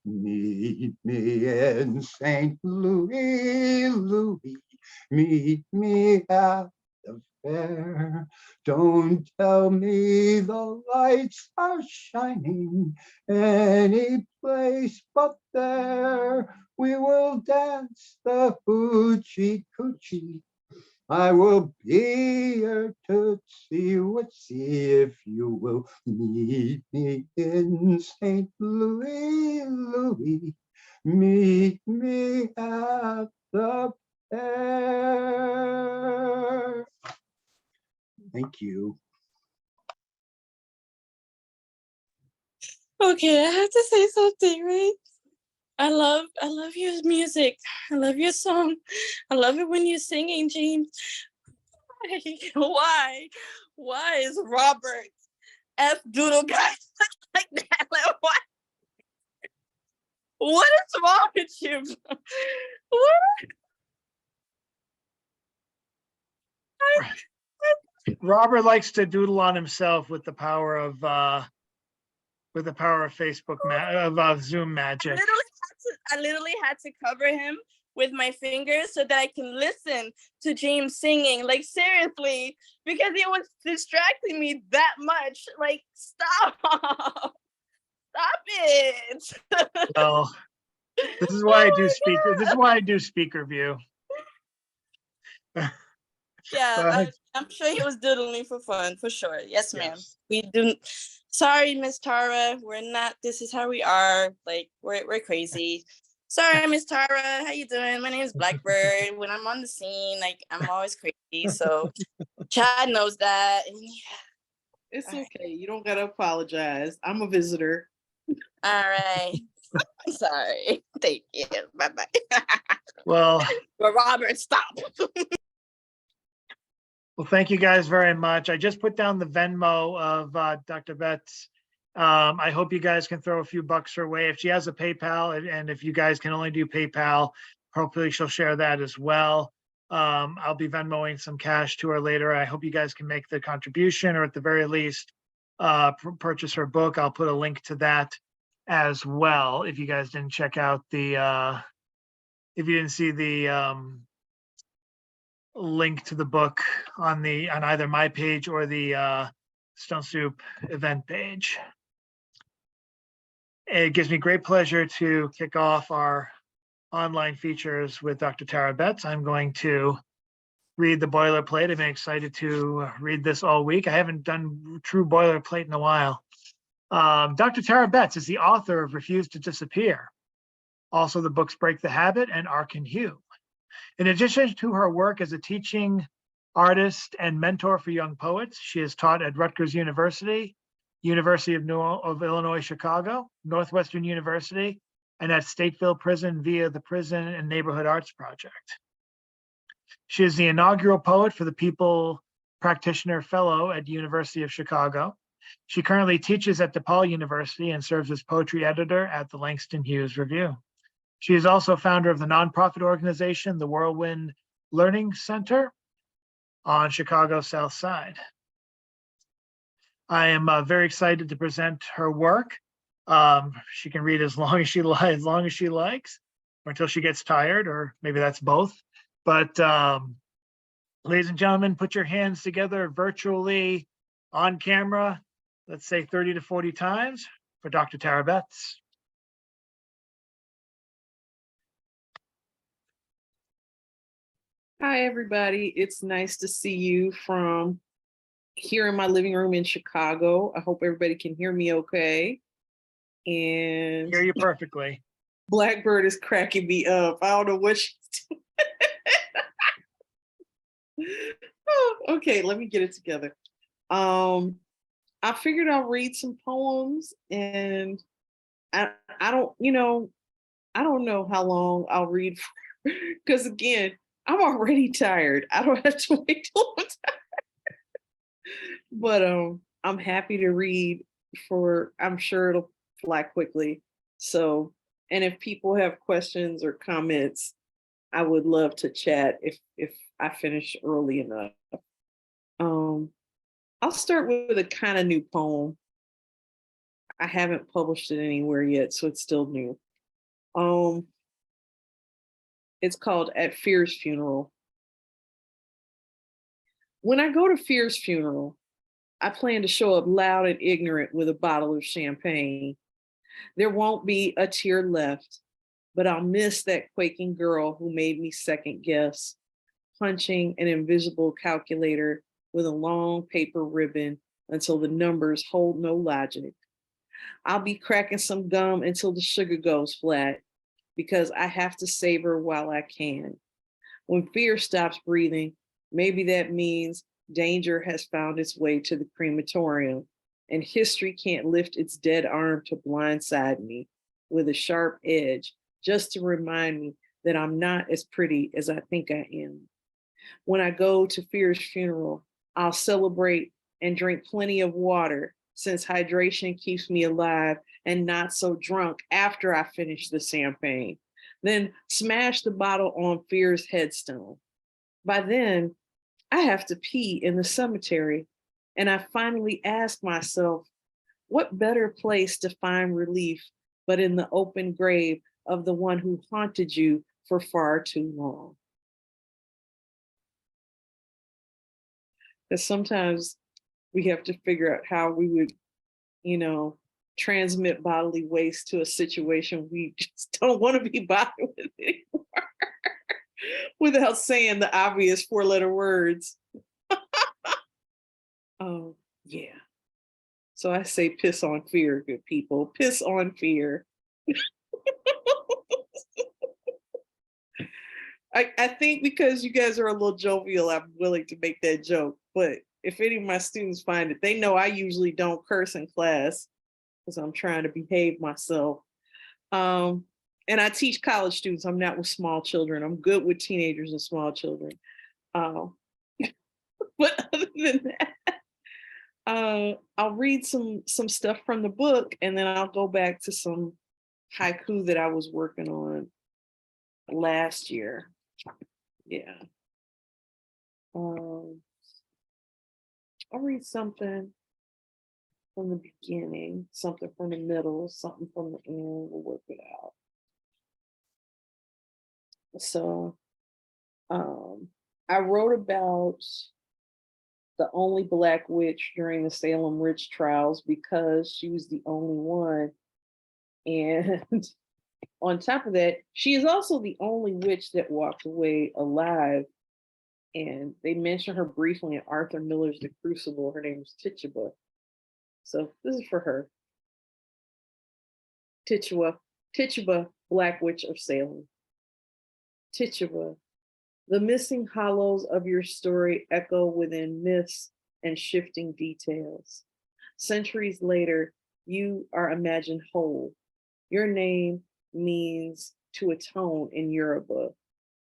Meet me in St. Louis, Louis. Meet me at the fair. Don't tell me the lights are shining any place but there. We will dance the hoochie coochie. I will be your tootsie wootsie if you will meet me in St. Louis, Louis. Meet me at the fair. Thank you. Okay, I have to say something, right? I love your music. I love your song. I love it when you're singing, James. Why? Why is Robert F. Doodle guy like that? Like, what? What is wrong with you? What? Robert likes to doodle on himself with the power of Facebook of Zoom magic. I literally had to cover him with my fingers so that I can listen to James singing. Like, seriously, because it was distracting me that much. Like, stop. Stop it. Well, this is why I do speaker. This is why I do speaker view. Yeah, Well, I'm sure he was doodling for fun, for sure. Yes, ma'am. yes. We do. Sorry, Miss Tara. We're not. This is how we are. Like we're crazy. Sorry, Miss Tara. How you doing? My name is Black Byrd. When I'm on the scene, like I'm always crazy. So Chad knows that. And yeah. It's All right. okay. You don't gotta apologize. I'm a visitor. All right. Sorry. Thank you. Bye bye. Well, But Robert, stop. well, thank you guys very much. I just put down the Venmo of Dr. Betts. I hope you guys can throw a few bucks her way. If she has a PayPal, and if you guys can only do PayPal, hopefully she'll share that as well. I'll be Venmoing some cash to her later. I hope you guys can make the contribution, or at the very least, purchase her book. I'll put a link to that as well. If you guys didn't check out the, if you didn't see the link to the book on either my page or the Stone Soup event page. It gives me great pleasure to kick off our online features with Dr. Tara Betts. I'm going to read the boilerplate. I've been excited to read this all week. I haven't done true boilerplate in a while. Dr. Tara Betts is the author of Refuse to Disappear. Also the books Break the Habit and Arc and Hue. In addition to her work as a teaching artist and mentor for young poets, she has taught at Rutgers University, University of Illinois, Chicago, Northwestern University, and at Stateville Prison via the Prison and Neighborhood Arts Project. She is the inaugural poet for the People Practitioner Fellow at University of Chicago. She currently teaches at DePaul University and serves as poetry editor at the Langston Hughes Review. She is also founder of the nonprofit organization, the Whirlwind Learning Center on Chicago's South Side. I am very excited to present her work. She can read as long as she likes, or until she gets tired, or maybe that's both. But ladies and gentlemen, put your hands together virtually on camera, let's say 30 to 40 times for Dr. Tara Betts. Hi, everybody. It's nice to see you from here in my living room in Chicago. I hope everybody can hear me okay. And Hear you perfectly. Black Byrd is cracking me up. I don't know what she's doing. Oh, okay, let me get it together. I figured I'll read some poems, and I don't, I don't know how long I'll read for, because again, I'm already tired. I don't have to wait till I'm tired. But I'm happy to read for, I'm sure it'll fly quickly. So, and if people have questions or comments, I would love to chat if I finish early enough. I'll start with a kind of new poem. I haven't published it anywhere yet, so it's still new. It's called At Fear's Funeral. When I go to Fear's funeral, I plan to show up loud and ignorant with a bottle of champagne. There won't be a tear left, but I'll miss that quaking girl who made me second guess, punching an invisible calculator with a long paper ribbon until the numbers hold no logic. I'll be cracking some gum until the sugar goes flat, because I have to savor while I can. When fear stops breathing, maybe that means danger has found its way to the crematorium, and history can't lift its dead arm to blindside me with a sharp edge just to remind me that I'm not as pretty as I think I am. When I go to Fear's funeral, I'll celebrate and drink plenty of water, since hydration keeps me alive and not so drunk after I finish the champagne. Then smash the bottle on Fear's headstone. By then, I have to pee in the cemetery, and I finally ask myself, what better place to find relief but in the open grave of the one who haunted you for far too long? Because sometimes we have to figure out how we would, transmit bodily waste to a situation we just don't want to be bothered with anymore. without saying the obvious 4-letter words. Oh, yeah. So I say piss on fear, good people. Piss on fear. I think because you guys are a little jovial, I'm willing to make that joke. But if any of my students find it, they know I usually don't curse in class because I'm trying to behave myself. And I teach college students. I'm not with small children. I'm good with teenagers and small children. But other than that, I'll read some stuff from the book, and then I'll go back to some haiku that I was working on last year. Yeah. I'll read something from the beginning, something from the middle, something from the end. We'll work it out. So I wrote about the only Black witch during the Salem witch trials because she was the only one. And on top of that, she is also the only witch that walked away alive. And they mention her briefly in Arthur Miller's The Crucible. Her name is Tituba. So this is for her. Tituba, Black Witch of Salem. Tituba, the missing hollows of your story echo within myths and shifting details. Centuries later, you are imagined whole. Your name means to atone in Yoruba.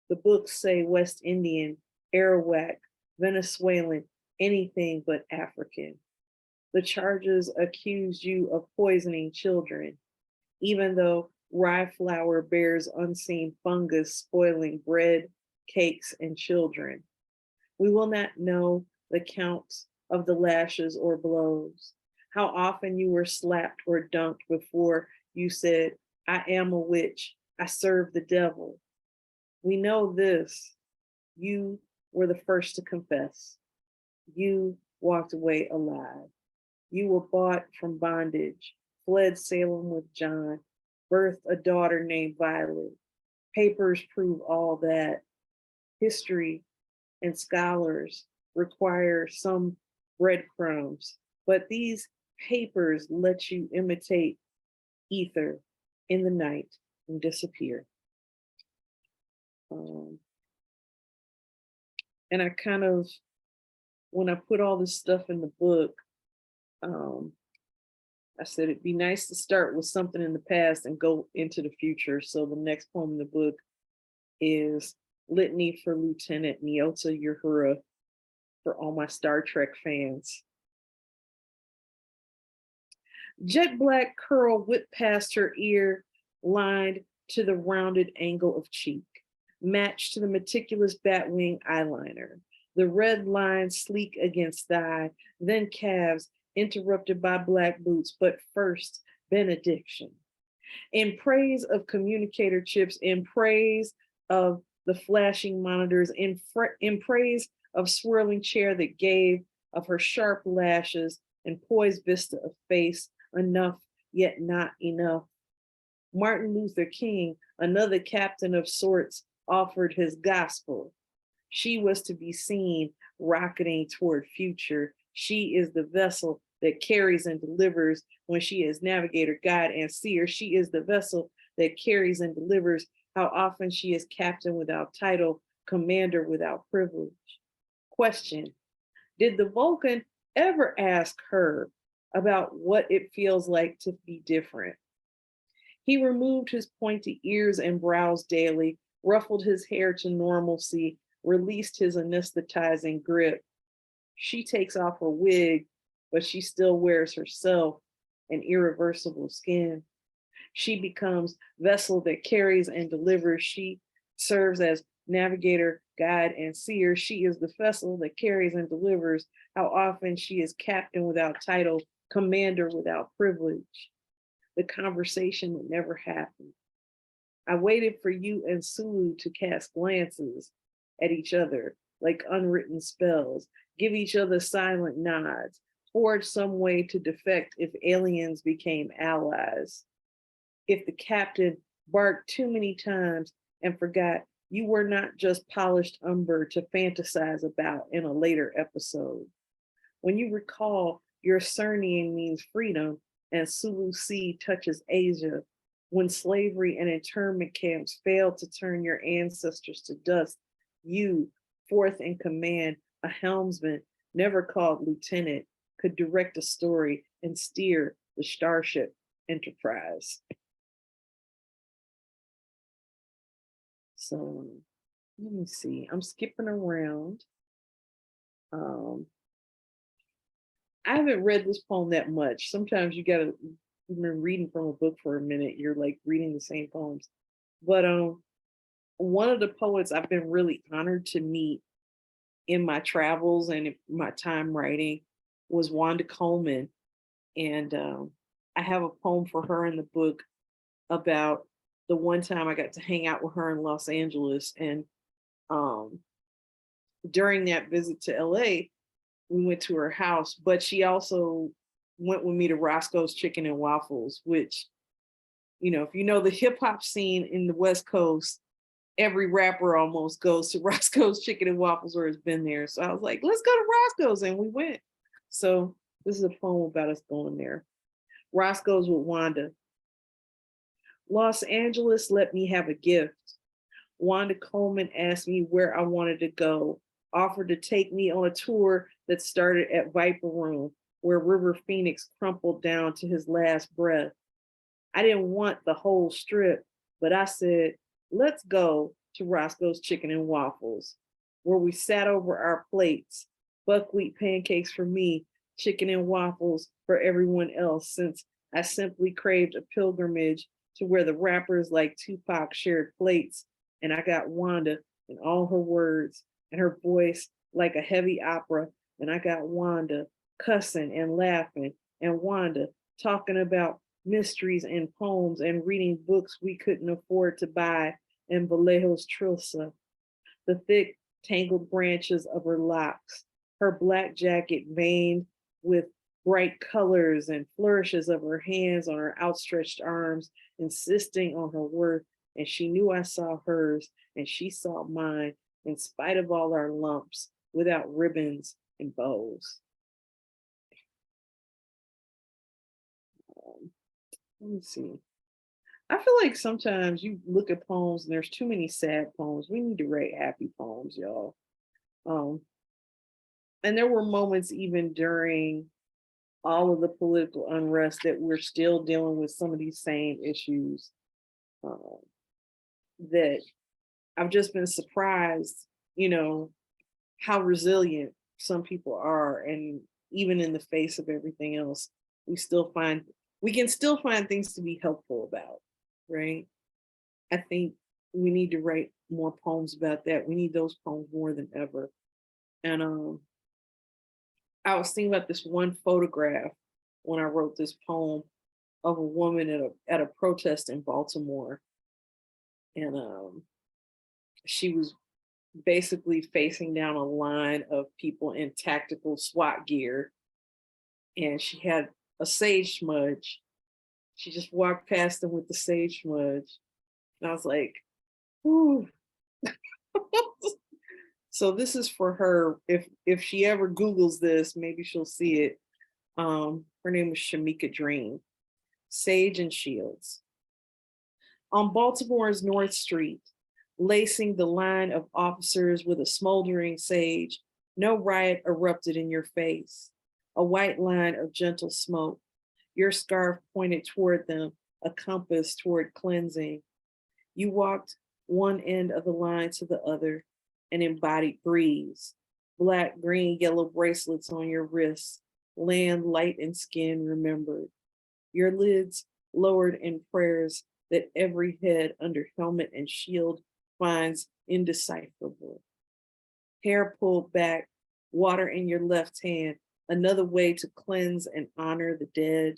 The books say West Indian, Arawak, Venezuelan, anything but African. The charges accuse you of poisoning children, even though rye flour bears unseen fungus spoiling bread, cakes, and children. We will not know the count of the lashes or blows, how often you were slapped or dunked before you said, I am a witch, I serve the devil. We know this, you were the first to confess. You walked away alive. You were bought from bondage, fled Salem with John, birthed a daughter named Violet. Papers prove all that. History and scholars require some breadcrumbs, but these papers let you imitate ether in the night and disappear. And I kind of, when I put all this stuff in the book, I said it'd be nice to start with something in the past and go into the future. So the next poem in the book is Litany for Lieutenant Nyota Uhura for all my Star Trek fans. Jet black curl whipped past her ear, lined to the rounded angle of cheek, matched to the meticulous batwing eyeliner, the red line sleek against thigh, then calves interrupted by black boots, but first benediction. In praise of communicator chips, in praise of the flashing monitors, in praise of swirling chair that gave of her sharp lashes and poised vista of face, enough yet not enough. Martin Luther King, another captain of sorts, offered his gospel. She was to be seen rocketing toward future. She is the vessel that carries and delivers when she is navigator, guide, and seer. She is the vessel that carries and delivers. How often she is captain without title, commander without privilege. Question, did the Vulcan ever ask her about what it feels like to be different? He removed his pointy ears and brows daily, ruffled his hair to normalcy, released his anesthetizing grip. She takes off her wig, but she still wears herself, an irreversible skin. She becomes vessel that carries and delivers. She serves as navigator, guide, and seer. She is the vessel that carries and delivers. How often she is captain without title, commander without privilege. The conversation that never happened. I waited for you and Sulu to cast glances at each other like unwritten spells, give each other silent nods, forge some way to defect if aliens became allies. If the captain barked too many times and forgot You were not just polished umber to fantasize about in a later episode. When you recall your surname means freedom and Sulu Sea touches Asia, when slavery and internment camps failed to turn your ancestors to dust, you, fourth in command, a helmsman, never called lieutenant, could direct a story and steer the Starship Enterprise. So let me see. I'm skipping around. I haven't read this poem that much. Sometimes you've been reading from a book for a minute, you're like reading the same poems. But one of the poets I've been really honored to meet in my travels and in my time writing was Wanda Coleman. And I have a poem for her in the book about the one time I got to hang out with her in Los Angeles. And during that visit to LA, we went to her house, but she also went with me to Roscoe's Chicken and Waffles, which, you know, if you know the hip hop scene in the West Coast, every rapper almost goes to Roscoe's Chicken and Waffles or has been there. So I was like, let's go to Roscoe's, and we went. So this is a poem about us going there. Roscoe's with Wanda. Los Angeles let me have a gift. Wanda Coleman asked me where I wanted to go, offered to take me on a tour that started at Viper Room, where River Phoenix crumpled down to his last breath. I didn't want the whole strip, but I said, let's go to Roscoe's Chicken and Waffles, where we sat over our plates, buckwheat pancakes for me, chicken and waffles for everyone else, since I simply craved a pilgrimage to where the rappers like Tupac shared plates, and I got Wanda and all her words and her voice like a heavy opera, and I got Wanda cussing and laughing, and Wanda talking about mysteries and poems and reading books we couldn't afford to buy in Vallejo's Trilsa, the thick, tangled branches of her locks, her black jacket veined with bright colors and flourishes of her hands on her outstretched arms, insisting on her worth. And she knew I saw hers and she saw mine, in spite of all our lumps, without ribbons and bows. Let me see. I feel like sometimes you look at poems and there's too many sad poems. We need to write happy poems, y'all. And there were moments even during all of the political unrest that we're still dealing with some of these same issues, that I've just been surprised, you know, how resilient some people are. And even in the face of everything else, we can still find things to be helpful about, right? I think we need to write more poems about that. We need those poems more than ever. And I was thinking about this one photograph when I wrote this poem of a woman at a protest in Baltimore. And she was basically facing down a line of people in tactical SWAT gear. And she had a sage smudge. She just walked past them with the sage smudge. And I was like, ooh. So this is for her. If she ever Googles this, maybe she'll see it. Her name is Shamika Dream. Sage and Shields. On Baltimore's North Street, lacing the line of officers with a smoldering sage, no riot erupted in your face. A white line of gentle smoke. Your scarf pointed toward them, a compass toward cleansing. You walked one end of the line to the other, an embodied breeze. Black, green, yellow bracelets on your wrists, land, light, and skin remembered. Your lids lowered in prayers that every head under helmet and shield finds indecipherable. Hair pulled back, water in your left hand, another way to cleanse and honor the dead.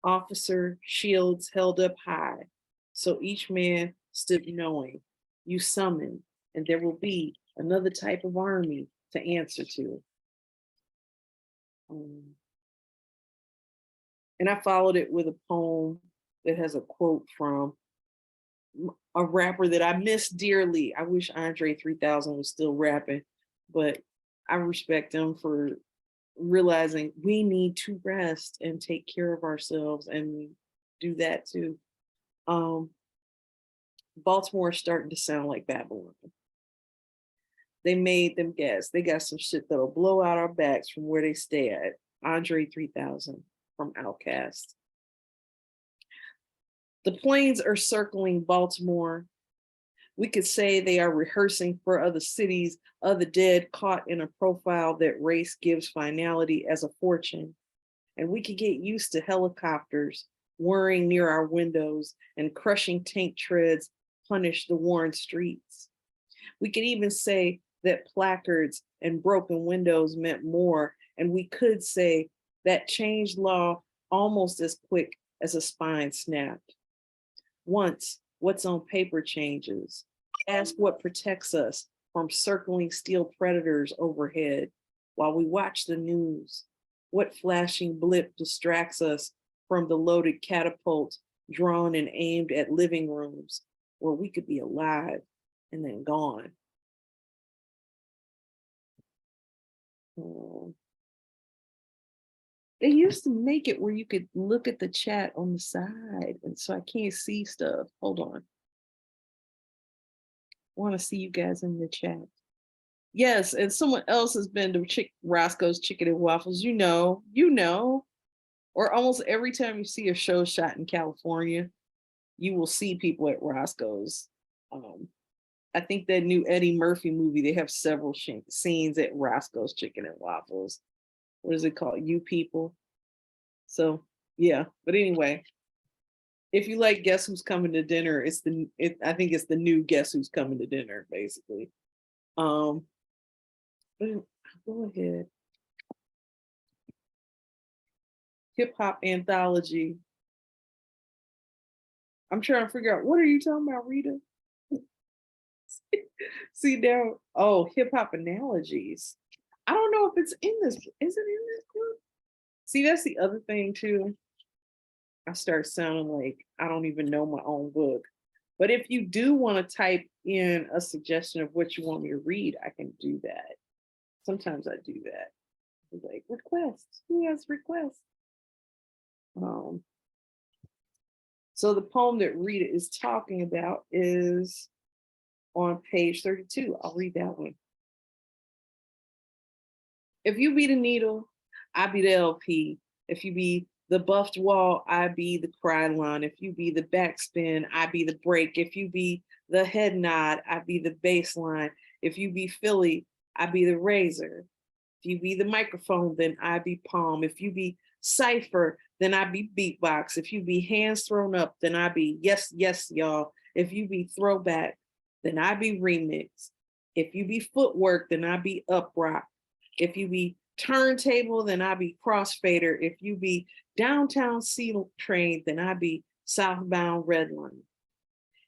Officer, shields held up high, so each man stood knowing. You summoned, and there will be another type of army to answer to. And I followed it with a poem that has a quote from a rapper that I miss dearly. I wish Andre 3000 was still rapping, but I respect him for realizing we need to rest and take care of ourselves, and we do that too. Baltimore is starting to sound like Babylon. They made them guess. They got some shit that'll blow out our backs from where they stay at. Andre 3000 from Outkast. The planes are circling Baltimore. We could say they are rehearsing for other cities, other dead caught in a profile that race gives finality as a fortune. And we could get used to helicopters whirring near our windows and crushing tank treads punish the worn streets. We could even say that placards and broken windows meant more, and we could say that changed law almost as quick as a spine snapped. Once, what's on paper changes. Ask what protects us from circling steel predators overhead while we watch the news. What flashing blip distracts us from the loaded catapult drawn and aimed at living rooms where we could be alive and then gone. They used to make it where you could look at the chat on the side, and so I can't see stuff. Hold on. I want to see you guys in the chat. Yes, and someone else has been to Roscoe's Chicken and Waffles. You know. Or almost every time you see a show shot in California, you will see people at Roscoe's. I think that new Eddie Murphy movie, they have several scenes at Roscoe's Chicken and Waffles. What is it called? You People. So yeah, but anyway, if you like Guess Who's Coming to Dinner, I think it's the new Guess Who's Coming to Dinner, basically. But go ahead. Hip hop anthology. I'm trying to figure out, what are you talking about, Rita? See now, oh, hip hop analogies. I don't know if it's in this. Is it in this book? See, that's the other thing too. I start sounding like I don't even know my own book. But if you do want to type in a suggestion of what you want me to read, I can do that. Sometimes I do that. It's like, requests. Who has requests? So the poem that Rita is talking about is on page 32. I'll read that one. If you be the needle, I be the LP. If you be the buffed wall, I be the cry line. If you be the backspin, I be the break. If you be the head nod, I be the bass line. If you be Philly, I be the razor. If you be the microphone, then I be palm. If you be cipher, then I be beatbox. If you be hands thrown up, then I be yes, yes, y'all. If you be throwback, then I be remix. If you be footwork, then I be up rock. If you be turntable, then I be crossfader. If you be downtown sea train, then I be southbound redline.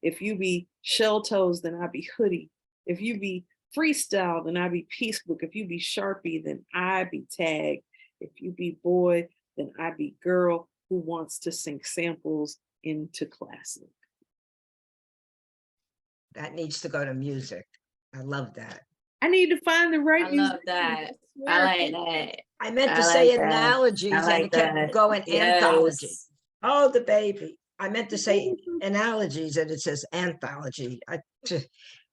If you be shell toes, then I be hoodie. If you be freestyle, then I be peace book. If you be Sharpie, then I be tag. If you be boy, then I be girl who wants to sing samples into classic. That needs to go to music. I love that. I need to find the right I music. love that. I like that. I meant I to say like that. analogies I and like it kept that. going anthology. Yes. Oh, the baby. I meant to say analogies and it says anthology.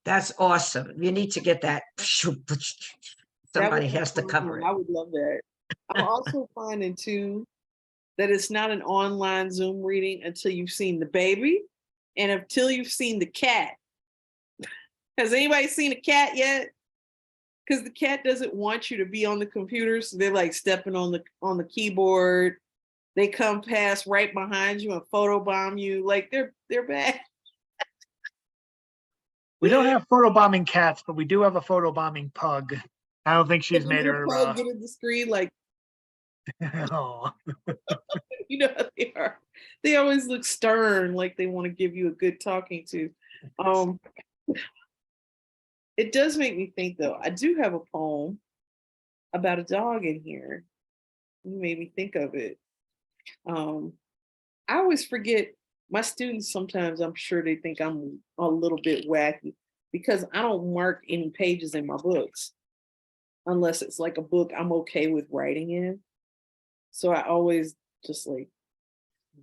That's awesome. You need to get that. Somebody has to cover it. I would love that. I'm also finding too that it's not an online Zoom reading until you've seen the baby and until you've seen the cat. Has anybody seen a cat yet? Because the cat doesn't want you to be on the computer, so they're like stepping on the keyboard. They come past right behind you and photobomb you. Like they're bad. We don't have photobombing cats, but we do have a photobombing pug. I don't think she's made her. Pug get in the screen like. Oh. You know how they are. They always look stern, like they want to give you a good talking to. It does make me think, though. I do have a poem about a dog in here. You made me think of it. I always forget my students, sometimes I'm sure they think I'm a little bit wacky because I don't mark any pages in my books unless it's like a book I'm okay with writing in. So I always just like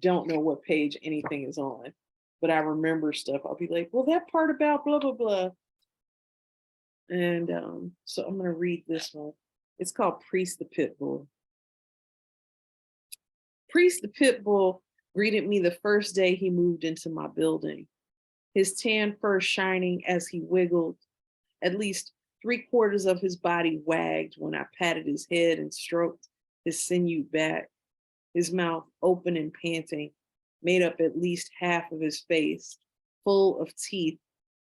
don't know what page anything is on, but I remember stuff. I'll be like, well, that part about blah, blah, blah. And so I'm going to read this one. It's called Priest the Pit Bull. Priest the Pit Bull greeted me the first day he moved into my building, his tan fur shining as he wiggled. At least 3/4 of his body wagged when I patted his head and stroked his sinew back. His mouth open and panting, made up at least half of his face, full of teeth,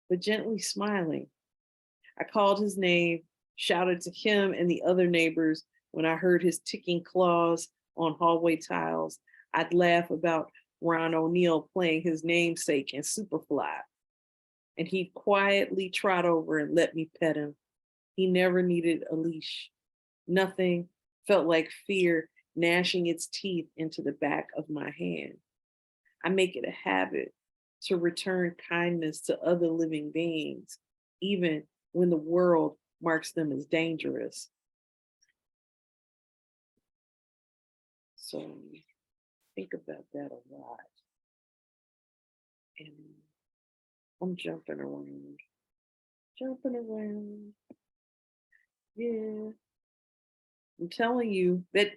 but gently smiling. I called his name, shouted to him and the other neighbors when I heard his ticking claws on hallway tiles. I'd laugh about Ron O'Neal playing his namesake in Superfly. And he'd quietly trot over and let me pet him. He never needed a leash. Nothing felt like fear gnashing its teeth into the back of my hand. I make it a habit to return kindness to other living beings, even when the world marks them as dangerous. So think about that a lot. And I'm jumping around. Yeah. I'm telling you that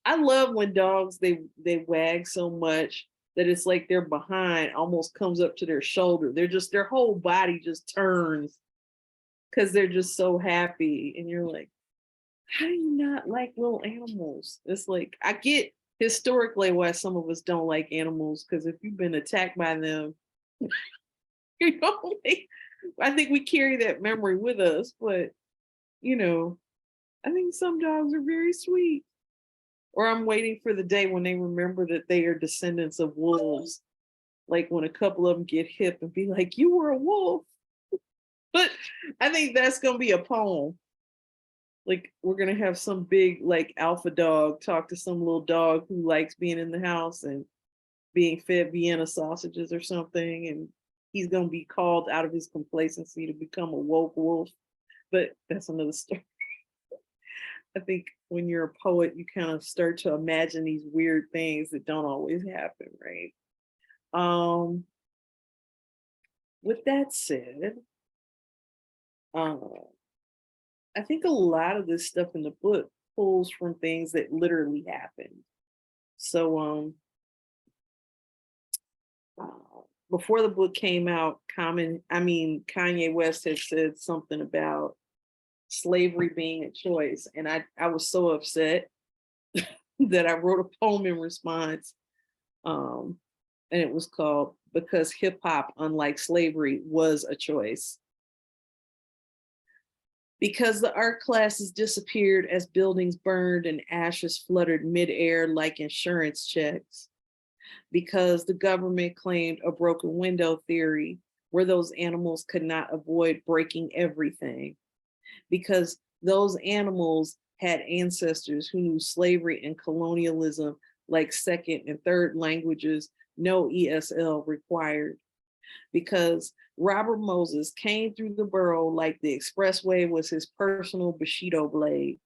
I love when dogs, they wag so much that it's like their behind almost comes up to their shoulder. Their whole body just turns because they're just so happy. And you're like, how do you not like little animals? It's like, I get historically why some of us don't like animals, because if you've been attacked by them, you know, I think we carry that memory with us. But, you know, I think some dogs are very sweet. Or I'm waiting for the day when they remember that they are descendants of wolves. Like when a couple of them get hip and be like, you were a wolf. But I think that's going to be a poem. Like we're going to have some big like alpha dog talk to some little dog who likes being in the house and being fed Vienna sausages or something. And he's going to be called out of his complacency to become a woke wolf. But that's another story. I think when you're a poet, you kind of start to imagine these weird things that don't always happen, right? With that said, I think a lot of this stuff in the book pulls from things that literally happened. So before the book came out, Kanye West had said something about slavery being a choice. And I was so upset that I wrote a poem in response. And it was called Because Hip Hop, Unlike Slavery, Was a Choice. Because the art classes disappeared as buildings burned and ashes fluttered midair like insurance checks. Because the government claimed a broken window theory where those animals could not avoid breaking everything. Because those animals had ancestors who knew slavery and colonialism like second and third languages, no ESL required. Because Robert Moses came through the borough like the expressway was his personal Bushido blade.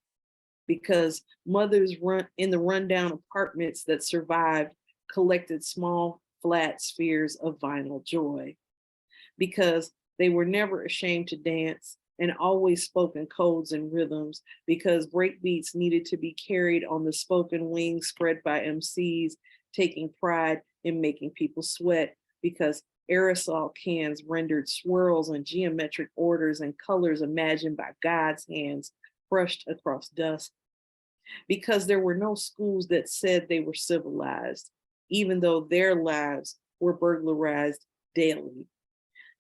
Because mothers in the rundown apartments that survived collected small, flat spheres of vinyl joy. Because they were never ashamed to dance and always spoke in codes and rhythms, because breakbeats needed to be carried on the spoken wings spread by MCs, taking pride in making people sweat, because aerosol cans rendered swirls in geometric orders and colors imagined by God's hands brushed across dust. Because there were no schools that said they were civilized, even though their lives were burglarized daily.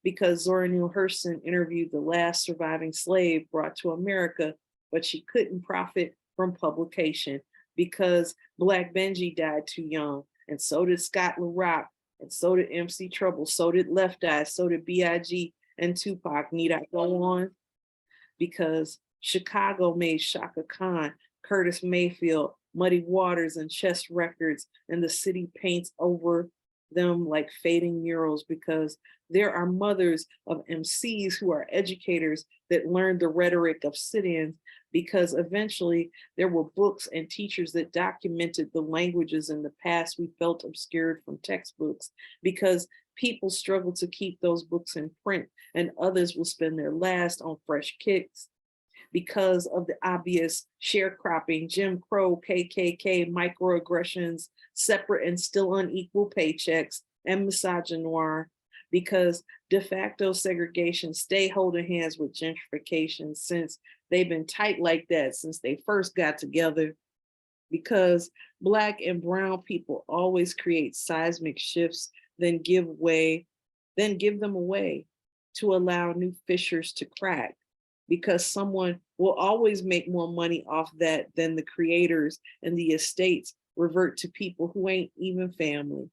Because Zora Neale Hurston interviewed the last surviving slave brought to America, but she couldn't profit from publication. Because Black Benji died too young, and so did Scott LaRock, and so did MC Trouble, so did Left Eye, so did B.I.G. and Tupac. Need I go on? Because Chicago made Shaka Khan, Curtis Mayfield, Muddy Waters, and Chess Records, and the city paints over them like fading murals, because there are mothers of MCs who are educators that learned the rhetoric of sit-ins, because eventually there were books and teachers that documented the languages in the past we felt obscured from textbooks, because people struggled to keep those books in print and others will spend their last on fresh kicks. Because of the obvious sharecropping, Jim Crow, KKK, microaggressions, separate and still unequal paychecks, and misogynoir, because de facto segregation stay holding hands with gentrification, since they've been tight like that since they first got together, because Black and brown people always create seismic shifts, then give them away to allow new fissures to crack, because someone will always make more money off that than the creators, and the estates revert to people who ain't even family,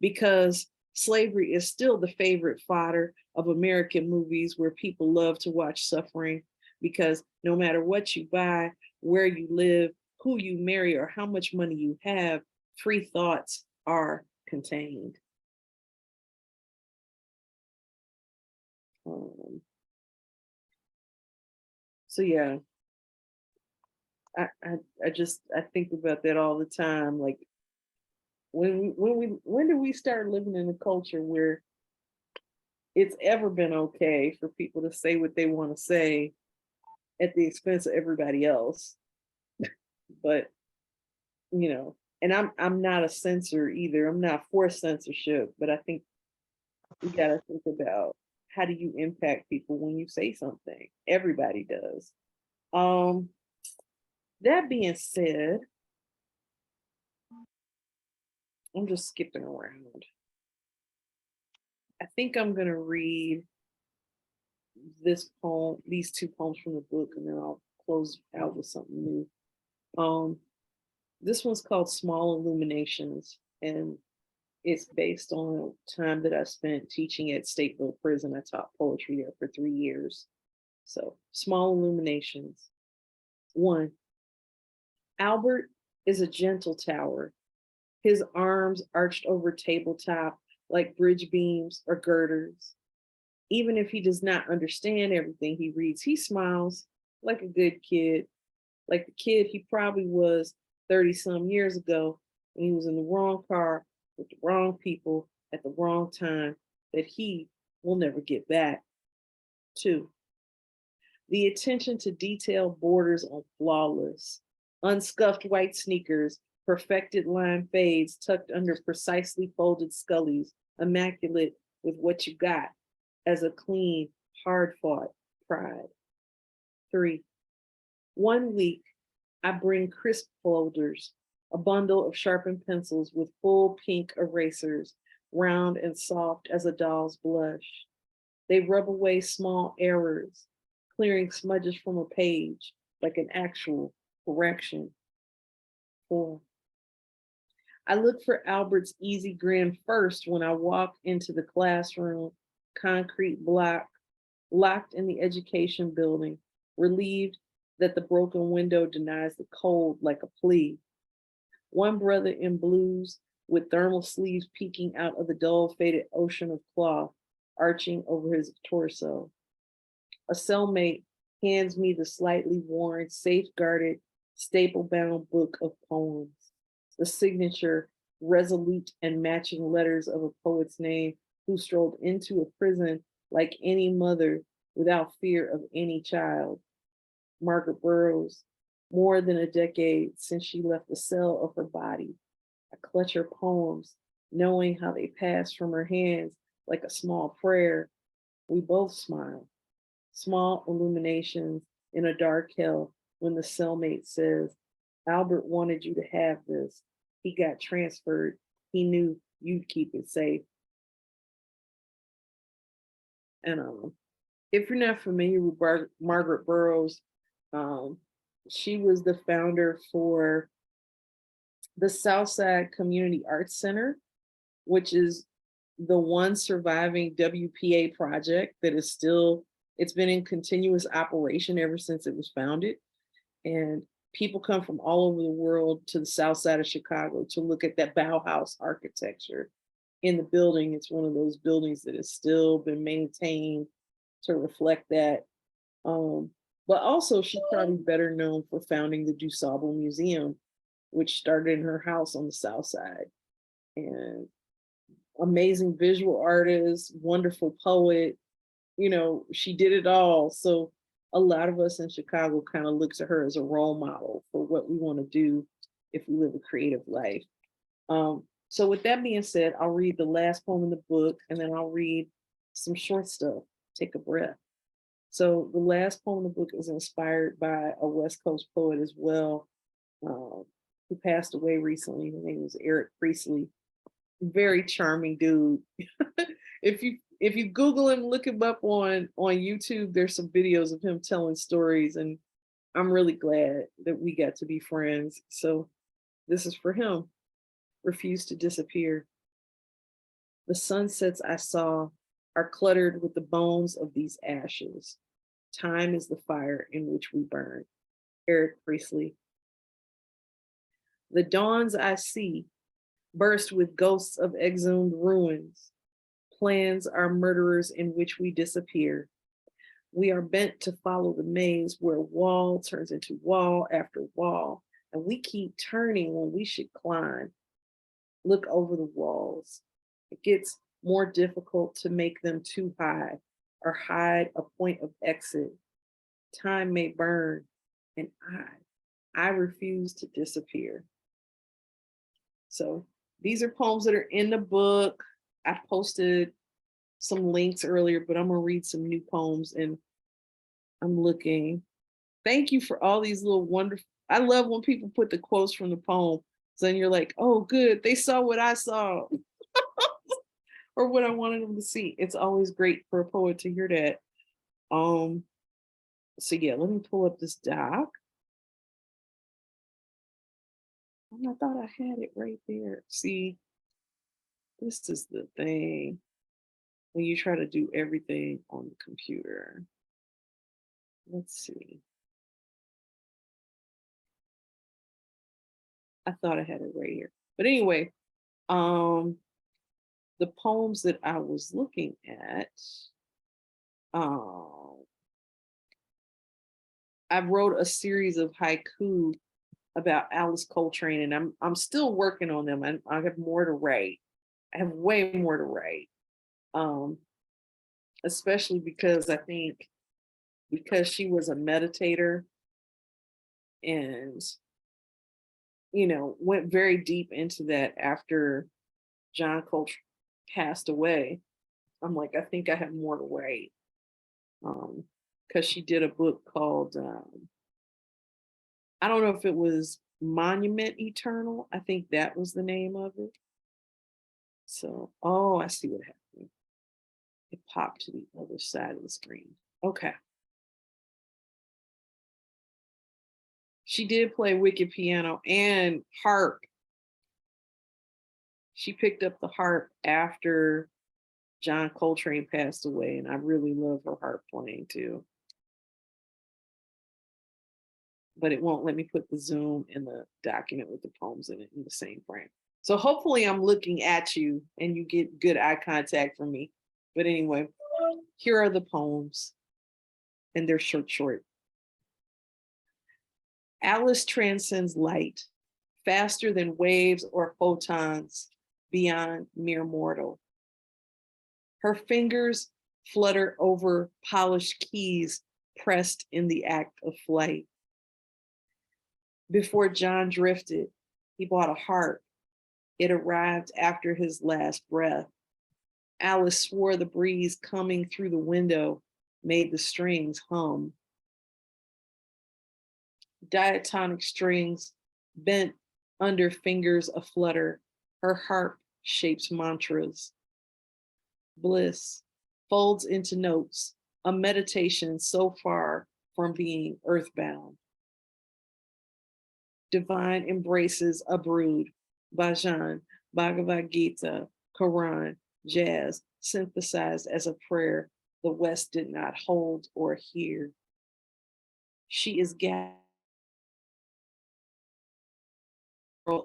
because slavery is still the favorite fodder of American movies where people love to watch suffering, because no matter what you buy, where you live, who you marry, or how much money you have, free thoughts are contained. So yeah, I think about that all the time. Like when do we start living in a culture where it's ever been okay for people to say what they want to say at the expense of everybody else? But and I'm not a censor either. I'm not for censorship, but I think we gotta think about, how do you impact people when you say something? Everybody does. That being said, I'm just skipping around. I think I'm gonna read this poem, these two poems from the book, and then I'll close out with something new. This one's called Small Illuminations, and it's based on a time that I spent teaching at Stateville Prison. I taught poetry there for 3 years. So, Small Illuminations. 1. Albert is a gentle tower, his arms arched over tabletop like bridge beams or girders. Even if he does not understand everything he reads, he smiles like a good kid, like the kid he probably was 30-some years ago when he was in the wrong car with the wrong people at the wrong time that he will never get back. 2. The attention to detail borders on flawless, unscuffed white sneakers, perfected line fades tucked under precisely folded scullies, immaculate with what you got as a clean, hard-fought pride. 3. 1 week, I bring crisp folders, a bundle of sharpened pencils with full pink erasers, round and soft as a doll's blush. They rub away small errors, clearing smudges from a page like an actual correction. 4. I look for Albert's easy grin first when I walk into the classroom, concrete block, locked in the education building, relieved that the broken window denies the cold like a plea. One brother in blues with thermal sleeves peeking out of the dull faded ocean of cloth arching over his torso. A cellmate hands me the slightly worn, safeguarded, staple-bound book of poems, the signature, resolute and matching letters of a poet's name who strolled into a prison like any mother without fear of any child. Margaret Burroughs, more than a decade since she left the cell of her body. I clutch her poems, knowing how they pass from her hands like a small prayer. We both smile. Small illuminations in a dark hell when the cellmate says, Albert wanted you to have this. He got transferred. He knew you'd keep it safe. And if you're not familiar with Margaret Burroughs, she was the founder for the Southside Community Arts Center, which is the one surviving WPA project that is still, it's been in continuous operation ever since it was founded. And people come from all over the world to the South Side of Chicago to look at that Bauhaus architecture. in the building. It's one of those buildings that has still been maintained to reflect that. But also she's probably better known for founding the DuSable Museum, which started in her house on the South Side. And amazing visual artist, wonderful poet, she did it all. So a lot of us in Chicago kind of looks at her as a role model for what we want to do if we live a creative life. So with that being said, I'll read the last poem in the book, and then I'll read some short stuff. Take a breath. So the last poem in the book is inspired by a West Coast poet as well, who passed away recently. His name was Eric Priestley. Very charming dude. If you Google him, look him up on YouTube, there's some videos of him telling stories, and I'm really glad that we got to be friends. So this is for him. Refuse to disappear. The sunsets I saw are cluttered with the bones of these ashes. Time is the fire in which we burn. Eric Priestley. The dawns I see burst with ghosts of exhumed ruins. Plans are murderers in which we disappear. We are bent to follow the maze where wall turns into wall after wall, and we keep turning when we should climb. Look over the walls. It gets more difficult to make them too high or hide a point of exit. Time may burn, and I refuse to disappear. So these are poems that are in the book. I posted some links earlier, but I'm gonna read some new poems, and I'm looking. Thank you for all these little wonderful, I love when people put the quotes from the poem. So then you're like, oh, good, they saw what I saw or what I wanted them to see. It's always great for a poet to hear that. So yeah, let me pull up this doc. I thought I had it right there. See, this is the thing when you try to do everything on the computer. Let's see. I thought I had it right here. But anyway, the poems that I was looking at, I wrote a series of haiku about Alice Coltrane, and I'm still working on them, and I have more to write. I have way more to write, especially because I think because she was a meditator and went very deep into that after John Coltrane passed away. I'm like, I think I have more to write, because she did a book called I don't know if it was Monument Eternal. I think that was the name of it. So, oh, I see what happened. It popped to the other side of the screen. Okay. She did play wicked piano and harp. She picked up the harp after John Coltrane passed away, and I really love her harp playing too. But it won't let me put the Zoom in the document with the poems in it in the same frame. So hopefully I'm looking at you and you get good eye contact from me. But anyway, here are the poems, and they're short. Alice transcends light, faster than waves or photons, beyond mere mortal. Her fingers flutter over polished keys pressed in the act of flight. Before John drifted, he bought a harp. It arrived after his last breath. Alice swore the breeze coming through the window made the strings hum. Diatonic strings bent under fingers aflutter. Her harp shapes mantras. Bliss folds into notes, a meditation so far from being earthbound. Divine embraces a brood, bhajan, Bhagavad Gita, Quran, jazz, synthesized as a prayer the West did not hold or hear. She is gathered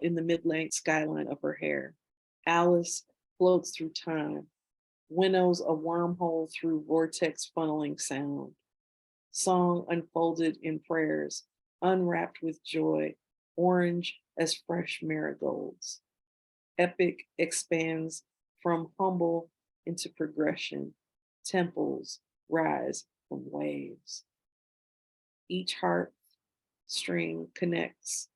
in the mid-length skyline of her hair. Alice floats through time, winnows a wormhole through vortex funneling sound. Song unfolded in prayers, unwrapped with joy, orange as fresh marigolds. Epic expands from humble into progression. Temples rise from waves. Each heart string connects,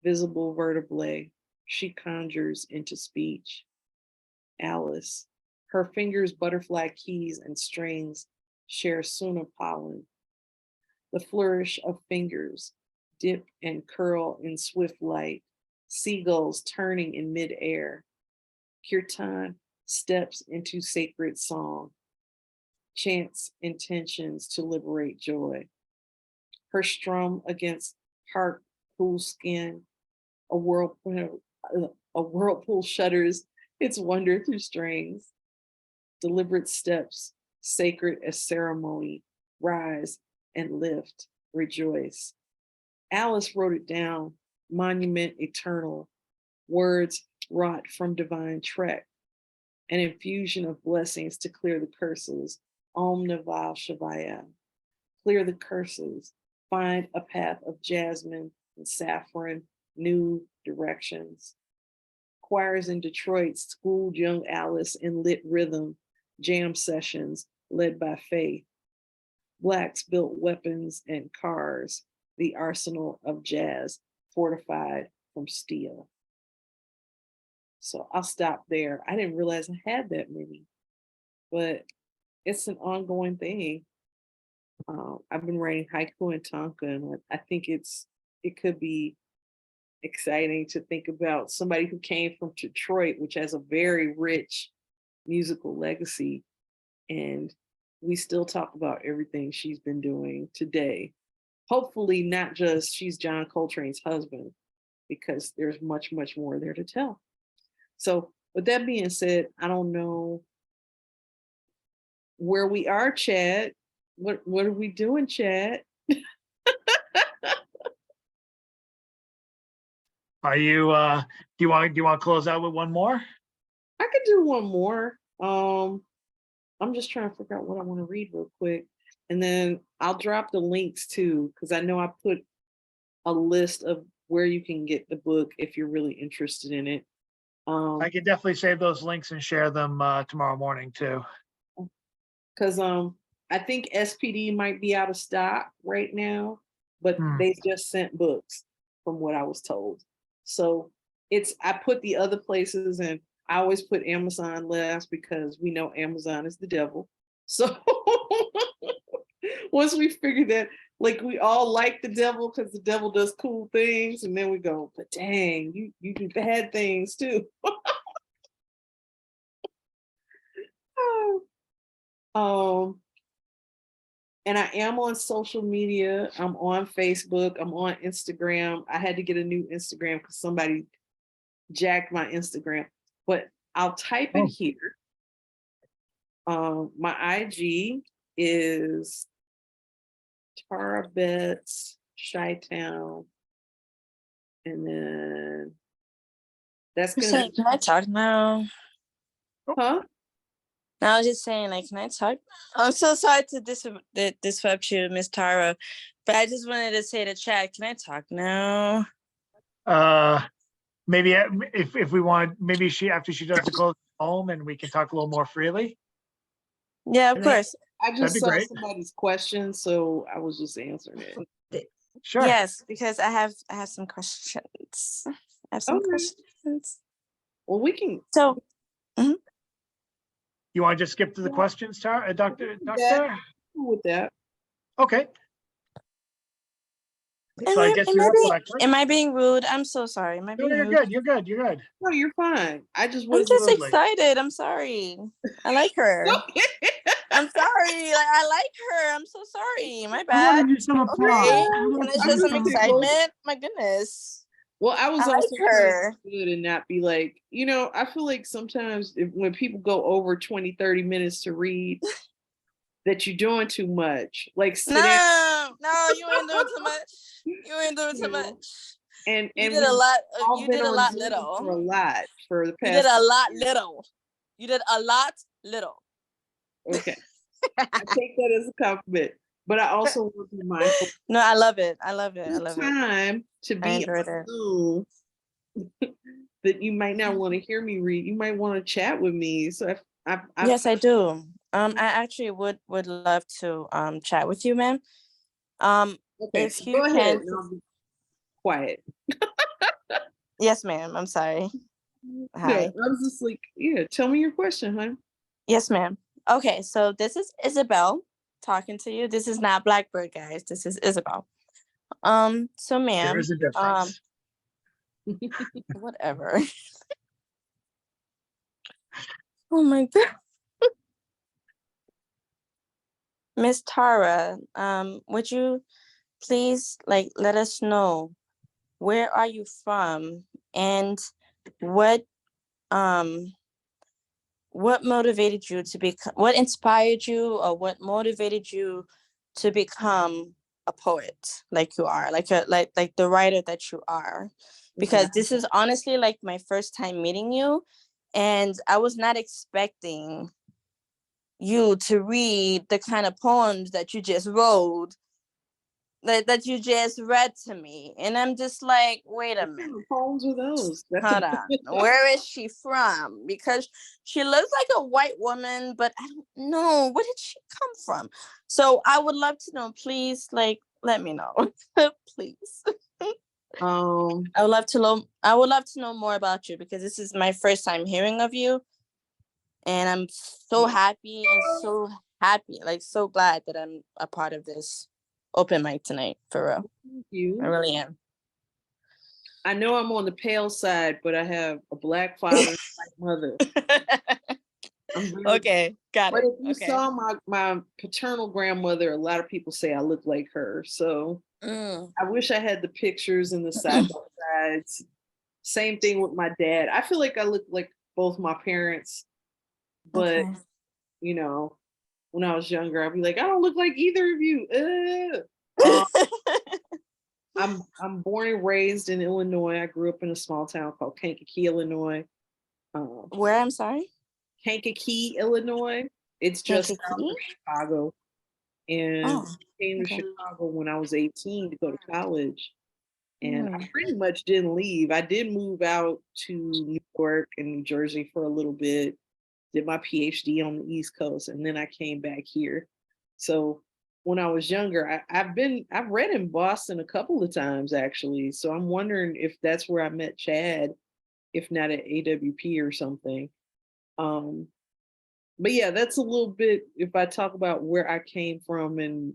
visible vertebrae she conjures into speech. Alice, her fingers butterfly keys and strings share sooner pollen. The flourish of fingers dip and curl in swift light, seagulls turning in midair. Kirtan steps into sacred song, chants intentions to liberate joy. Her strum against heart cool skin, a whirlpool shudders its wonder through strings. Deliberate steps, sacred as ceremony, rise and lift, rejoice. Alice wrote it down, monument eternal, words wrought from divine trek, an infusion of blessings to clear the curses. Om Naval Shavaya. Clear the curses, find a path of jasmine and saffron, new directions. Choirs in Detroit schooled young Alice in lit rhythm, jam sessions led by faith. Blacks built weapons and cars, the arsenal of jazz fortified from steel. So I'll stop there. I didn't realize I had that many, but it's an ongoing thing. I've been writing haiku and tanka, and I think it could be exciting to think about somebody who came from Detroit, which has a very rich musical legacy, and we still talk about everything she's been doing today. Hopefully not just she's John Coltrane's husband, because there's much, much more there to tell. So with that being said, I don't know where we are, Chad. What are we doing, Chad? Are you do you want to close out with one more? I could do one more. I'm just trying to figure out what I want to read real quick. And then I'll drop the links too, because I know I put a list of where you can get the book if you're really interested in it. I can definitely save those links and share them tomorrow morning too. Because I think SPD might be out of stock right now, but they just sent books from what I was told. So I put the other places, and I always put Amazon last because we know Amazon is the devil. So once we figure that, like, we all like the devil because the devil does cool things, and then we go, but dang, you do bad things too. And I am on social media. I'm on Facebook. I'm on Instagram. I had to get a new Instagram because somebody jacked my Instagram, but I'll type it here. My IG is Tara Betts Chi-Town, and then that's gonna. Can I talk now? Huh? No, I was just saying, like, can I talk? I'm so sorry to disrupt you, Miss Tara, but I just wanted to say to Chad, can I talk now? Maybe if we want, maybe after she does the close home, and we can talk a little more freely. Yeah, of course. I just saw great. somebody's question, so I was just answering it. Sure. Yes, because I have some questions. I have some questions. Well, we can. So. You want to just skip to the questions, Tara, Doctor? With that. Okay. So I guess am I being rude? I'm so sorry. Am I being rude? You're good. No, you're fine. I'm just excited. I'm sorry. I like her. I'm sorry. Like, I like her. I'm so sorry. My bad. I want to do some applause. Can I show some excitement? My goodness. Well, I was also like her. Good and not be like, I feel like sometimes when people go over 20, 30 minutes to read, that you're doing too much. Like, no, you ain't doing too much. You ain't doing too much. And you did a lot. You did a lot For a lot for the past. You did a lot little. You did a lot, little. Okay. I take that as a compliment, but I also want to be mindful. No, I love it. I love it. I love it. Time to I be enjoyed it. Zoom that you might not want to hear me read. You might want to chat with me. So Yes, I do. I actually would love to chat with you, ma'am. Okay, If you go ahead. can. And I'll be quiet. Yes, ma'am. I'm sorry. No, Hi. I was just like, yeah, tell me your question, hon. Yes, ma'am. Okay, so this is Isabel talking to you. This is not Black Byrd, guys. This is Isabel. So ma'am, There is a difference. whatever. Oh my God. Miss Tara, would you please like let us know where are you from and what motivated you to become, what inspired you, or what motivated you to become a poet like you are, like the writer that you are? Because this is honestly like my first time meeting you, and I was not expecting you to read the kind of poems that you just wrote, that you just read to me, and I'm just like, wait a minute. What poems are those? Hold on. Where is she from? Because she looks like a white woman, but I don't know. Where did she come from? So I would love to know. Please, like, let me know. Please. I would love to know. I would love to know more about you, because this is my first time hearing of you, and I'm so happy like so glad that I'm a part of this open mic tonight. For real, Thank you. I really am. I know I'm on the pale side, but I have a Black father and a white mother. Okay, got but it. But if you saw my paternal grandmother, a lot of people say I look like her. So I wish I had the pictures and the side by sides. Same thing with my dad. I feel like I look like both my parents, but you know, when I was younger, I'd be like, I don't look like either of you. I'm born and raised in Illinois. I grew up in a small town called Kankakee, Illinois. Where? I'm sorry? Kankakee, Illinois. It's just south of Chicago. And came to Chicago when I was 18 to go to college. And I pretty much didn't leave. I did move out to New York and New Jersey for a little bit, did my PhD on the East Coast, and then I came back here. So when I was younger, I've read in Boston a couple of times actually. So I'm wondering if that's where I met Chad, if not at AWP or something. But yeah, that's a little bit, if I talk about where I came from and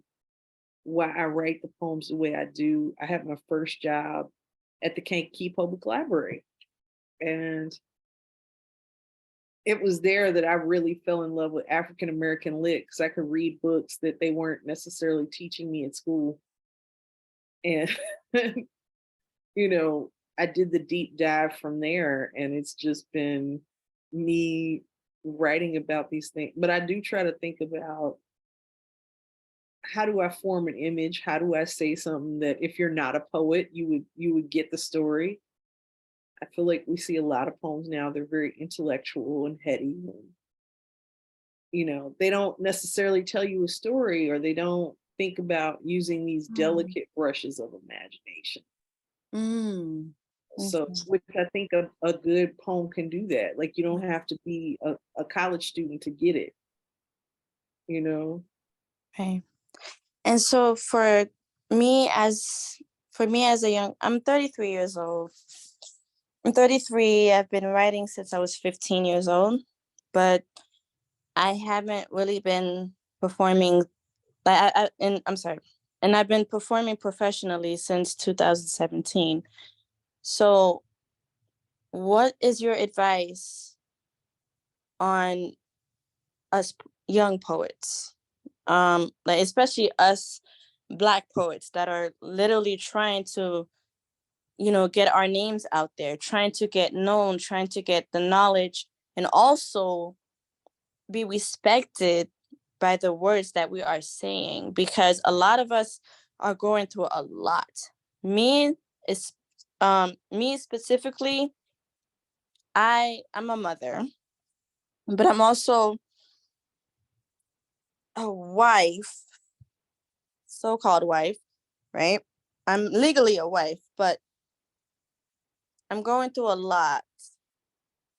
why I write the poems the way I do. I had my first job at the Kankakee Public Library. And it was there that I really fell in love with African American lit, because I could read books that they weren't necessarily teaching me at school. And, you know, I did the deep dive from there, and it's just been me writing about these things. But I do try to think about, how do I form an image? How do I say something that if you're not a poet, you would get the story? I feel like we see a lot of poems now, they're very intellectual and heady. And, you know, they don't necessarily tell you a story, or they don't think about using these delicate brushes of imagination. So, which I think a good poem can do that. Like, you don't have to be a college student to get it, you know? Okay. And so for me as a young, I'm 33 years old. I'm 33. I've been writing since I was 15 years old, but I haven't really been performing. And I've been performing professionally since 2017. So, what is your advice on us young poets, like especially us Black poets that are literally trying to, get our names out there, trying to get known, trying to get the knowledge, and also be respected by the words that we are saying, because a lot of us are going through a lot. Me specifically, I'm a mother. but I'm also a wife, so-called wife, right? I'm legally a wife, but I'm going through a lot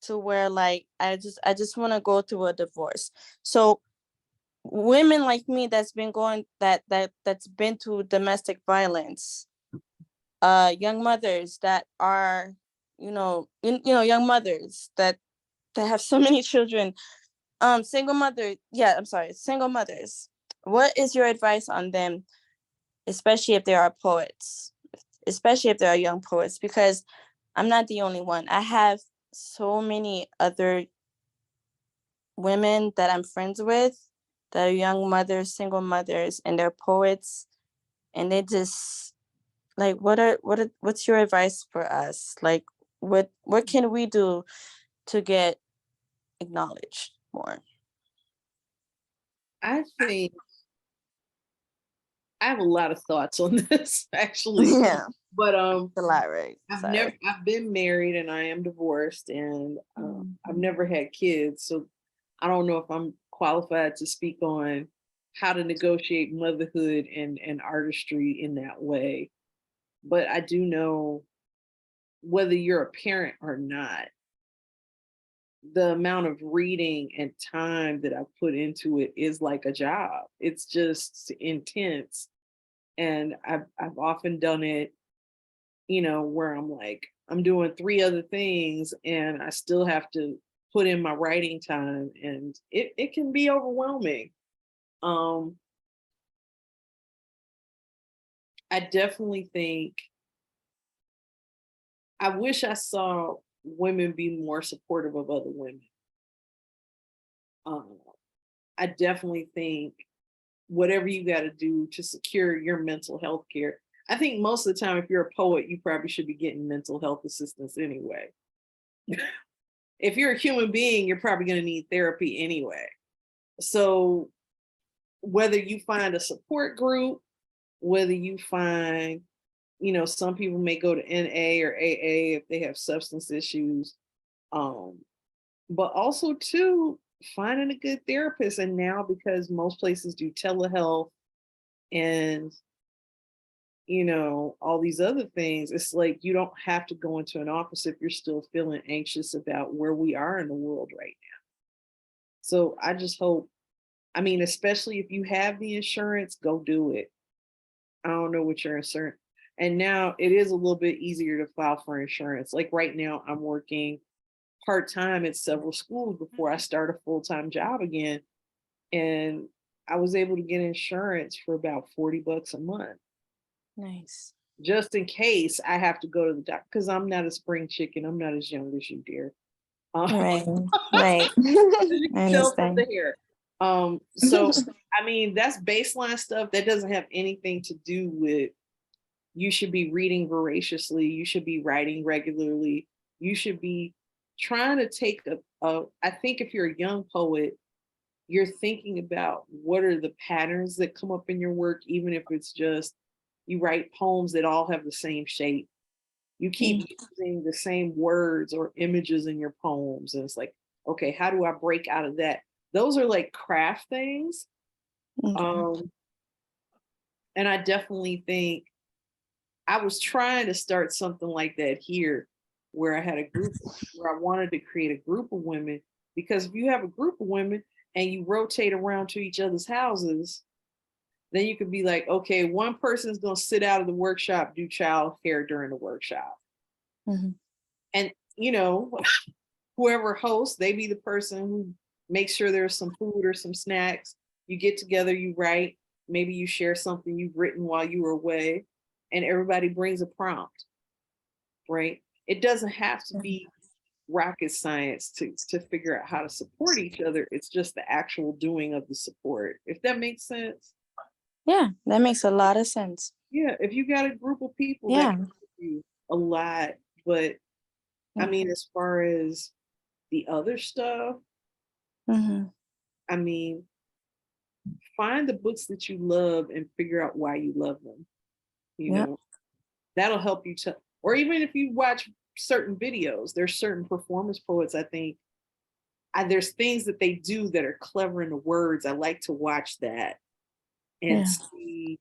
to where like I just want to go through a divorce. So women like me that's been going that's been through domestic violence, young mothers that are, young mothers that have so many children, single mother, yeah, I'm sorry, single mothers. What is your advice on them, especially if they are poets, especially if they are young poets? Because I'm not the only one. I have so many other women that I'm friends with that are young mothers, single mothers, and they're poets. And they just like, what's your advice for us? Like, what can we do to get acknowledged more? I think I have a lot of thoughts on this actually. Yeah, But a lot, right? I've been married and I am divorced, and I've never had kids, so I don't know if I'm qualified to speak on how to negotiate motherhood and artistry in that way. But I do know, whether you're a parent or not, the amount of reading and time that I put into it is like a job. It's just intense. And I've often done it, where I'm like, I'm doing 3 other things and I still have to put in my writing time, and it can be overwhelming. I definitely think I wish I saw women be more supportive of other women. I definitely think whatever you got to do to secure your mental health care. I think most of the time, if you're a poet, you probably should be getting mental health assistance anyway. If you're a human being, you're probably going to need therapy anyway. So whether you find a support group, whether you find, some people may go to NA or AA if they have substance issues. But also too, finding a good therapist. And now, because most places do telehealth and all these other things, it's like you don't have to go into an office if you're still feeling anxious about where we are in the world right now. So I just hope, especially if you have the insurance, go do it. I don't know what your insurance, and now it is a little bit easier to file for insurance. Like right now, I'm working part-time at several schools before I start a full-time job again. And I was able to get insurance for about $40 a month. Nice. Just in case I have to go to the doctor, because I'm not a spring chicken. I'm not as young as you, dear. Right. I Tell from understand. the hair. So that's baseline stuff that doesn't have anything to do with you should be reading voraciously, you should be writing regularly, you should be trying to take I think if you're a young poet, you're thinking about what are the patterns that come up in your work, even if it's just you write poems that all have the same shape. You keep using the same words or images in your poems. And it's like, okay, how do I break out of that? Those are like craft things. And I definitely think I was trying to start something like that here, where I had a group, where I wanted to create a group of women, because if you have a group of women and you rotate around to each other's houses, then you could be like, okay, one person's going to sit out of the workshop, do child care during the workshop. And, whoever hosts, they be the person who makes sure there's some food or some snacks. You get together, you write, maybe you share something you've written while you were away, and everybody brings a prompt, right? It doesn't have to be rocket science to figure out how to support each other. It's just the actual doing of the support, if that makes sense. Yeah, that makes a lot of sense. Yeah, if you got a group of people that can help you a lot, but as far as the other stuff, find the books that you love and figure out why you love them. That'll help you to, or even if you watch certain videos, there's certain performance poets, I think, there's things that they do that are clever in the words. I like to watch that and Yeah. see,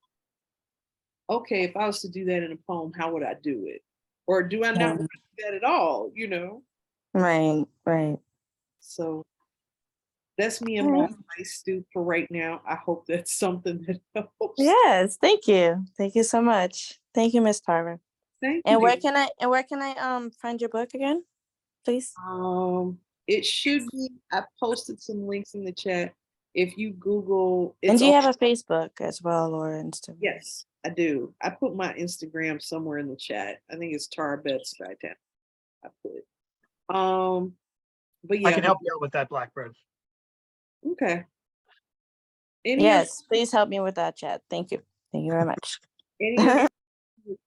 okay, if I was to do that in a poem, how would I do it? Or do I not want to do that at all, you know? Right, right. So that's me and my ice stew for right now. I hope that's something that helps. Yes, thank you. Thank you so much. Thank you, Miss Tarver. Thank And you. where can I find your book again, please? It should be, I posted some links in the chat. If you Google, And it's do you have on- a Facebook as well or Instagram? Yes, I do. I put my Instagram somewhere in the chat. I think it's Tara Betts right there. I put it. But yeah. I can help you out with that, Black Byrd. Okay. Any Yes, please help me with that chat. Thank you. Thank you very much. Any other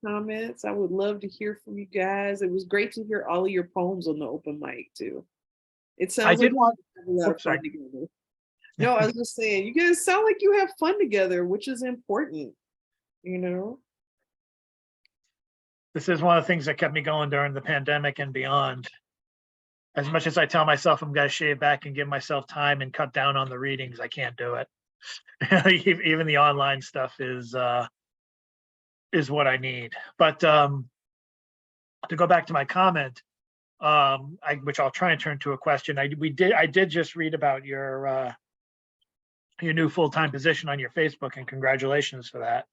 comments? I would love to hear from you guys. It was great to hear all of your poems on the open mic too. It sounds I like did want. you have a lot of Sorry. fun together. No, I was just saying, you guys sound like you have fun together, which is important, you know? This is one of the things that kept me going during the pandemic and beyond. As much as I tell myself I'm going to shave back and give myself time and cut down on the readings, I can't do it. Even the online stuff is what I need. But to go back to my comment, which I'll try and turn to a question. I did just read about your new full-time position on your Facebook, and congratulations for that.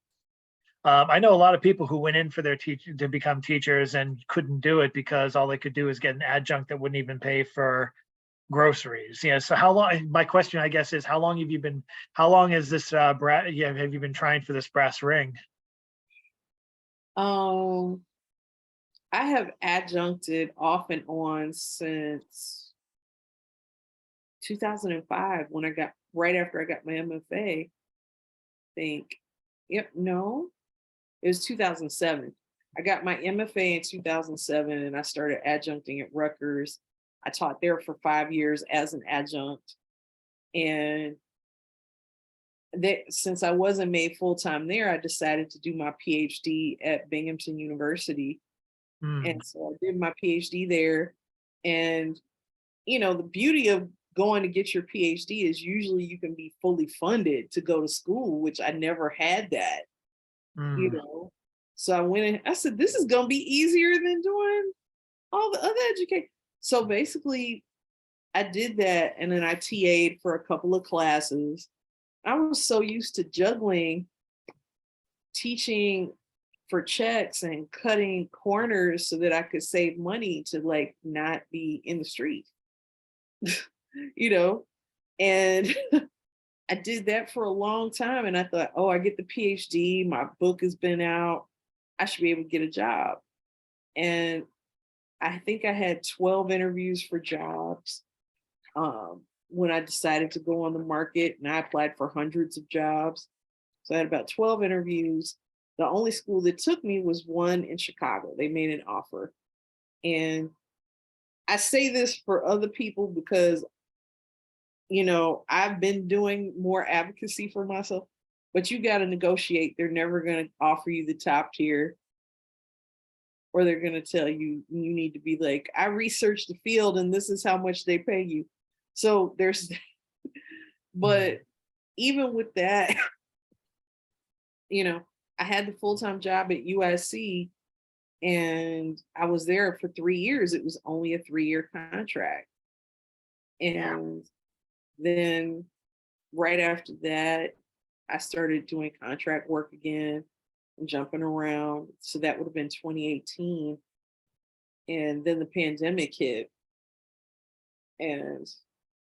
I know a lot of people who went in for their to become teachers and couldn't do it because all they could do is get an adjunct that wouldn't even pay for groceries. Yeah. So how long? My question, I guess, is how long have you been? How long is this? Have you been trying for this brass ring? I have adjuncted off and on since 2005 when I got right after I got my MFA. I think. Yep. No. It was 2007. I got my MFA in 2007 and I started adjuncting at Rutgers. I taught there for 5 years as an adjunct. And since I wasn't made full-time there, I decided to do my PhD at Binghamton University. And so I did my PhD there. And, you know, the beauty of going to get your PhD is usually you can be fully funded to go to school, which I never had that. You know, so I went in, I said, this is going to be easier than doing all the other education. So basically, I did that. And then I TA'd for a couple of classes. I was so used to juggling teaching for checks and cutting corners so that I could save money to like not be in the street, you know, and I did that for a long time and I thought, oh, I get the PhD, my book has been out, I should be able to get a job. And I think I had 12 interviews for jobs when I decided to go on the market, and I applied for hundreds of jobs. So I had about 12 interviews. The only school that took me was one in Chicago. They made an offer. And I say this for other people because you know, I've been doing more advocacy for myself, but you got to negotiate. They're never going to offer you the top tier, or they're going to tell you you need to be like, I researched the field and this is how much they pay you. So there's, but even with that, you know, I had the full-time job at USC and I was there for 3 years. It was only a 3-year contract. And then right after that, I started doing contract work again and jumping around. So that would have been 2018. And then the pandemic hit. And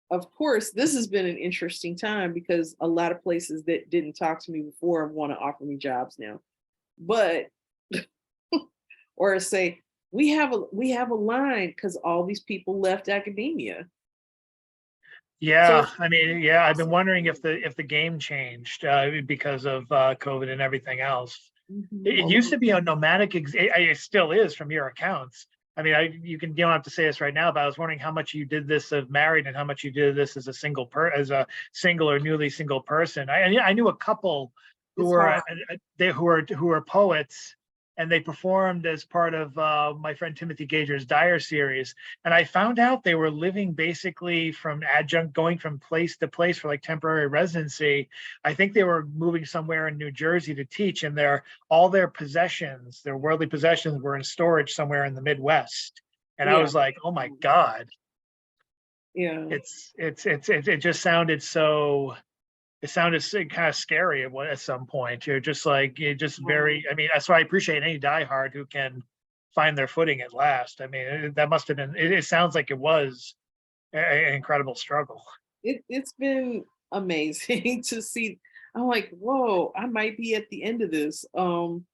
of course, this has been an interesting time because a lot of places that didn't talk to me before want to offer me jobs now. But, or say, we have a line because all these people left academia. Yeah, I mean, yeah, I've been wondering if the game changed because of COVID and everything else. It used to be a nomadic. It still is from your accounts. I mean, you don't have to say this right now, but I was wondering how much you did this of married and how much you did this as a single or newly single person. I knew a couple who were poets and they performed as part of my friend Timothy Gager's Dyer series. And I found out they were living basically from adjunct, going from place to place for like temporary residency. I think they were moving somewhere in New Jersey to teach, and all their possessions, their worldly possessions, were in storage somewhere in the Midwest. And I Yeah. was like, oh my God. Yeah. It just sounded so, it sounded kind of scary at some point. You're just like, you're just very, I mean, that's why I appreciate any diehard who can find their footing at last. I mean, that must have been, it sounds like it was an incredible struggle. It's been amazing to see. I'm like, whoa, I might be at the end of this. And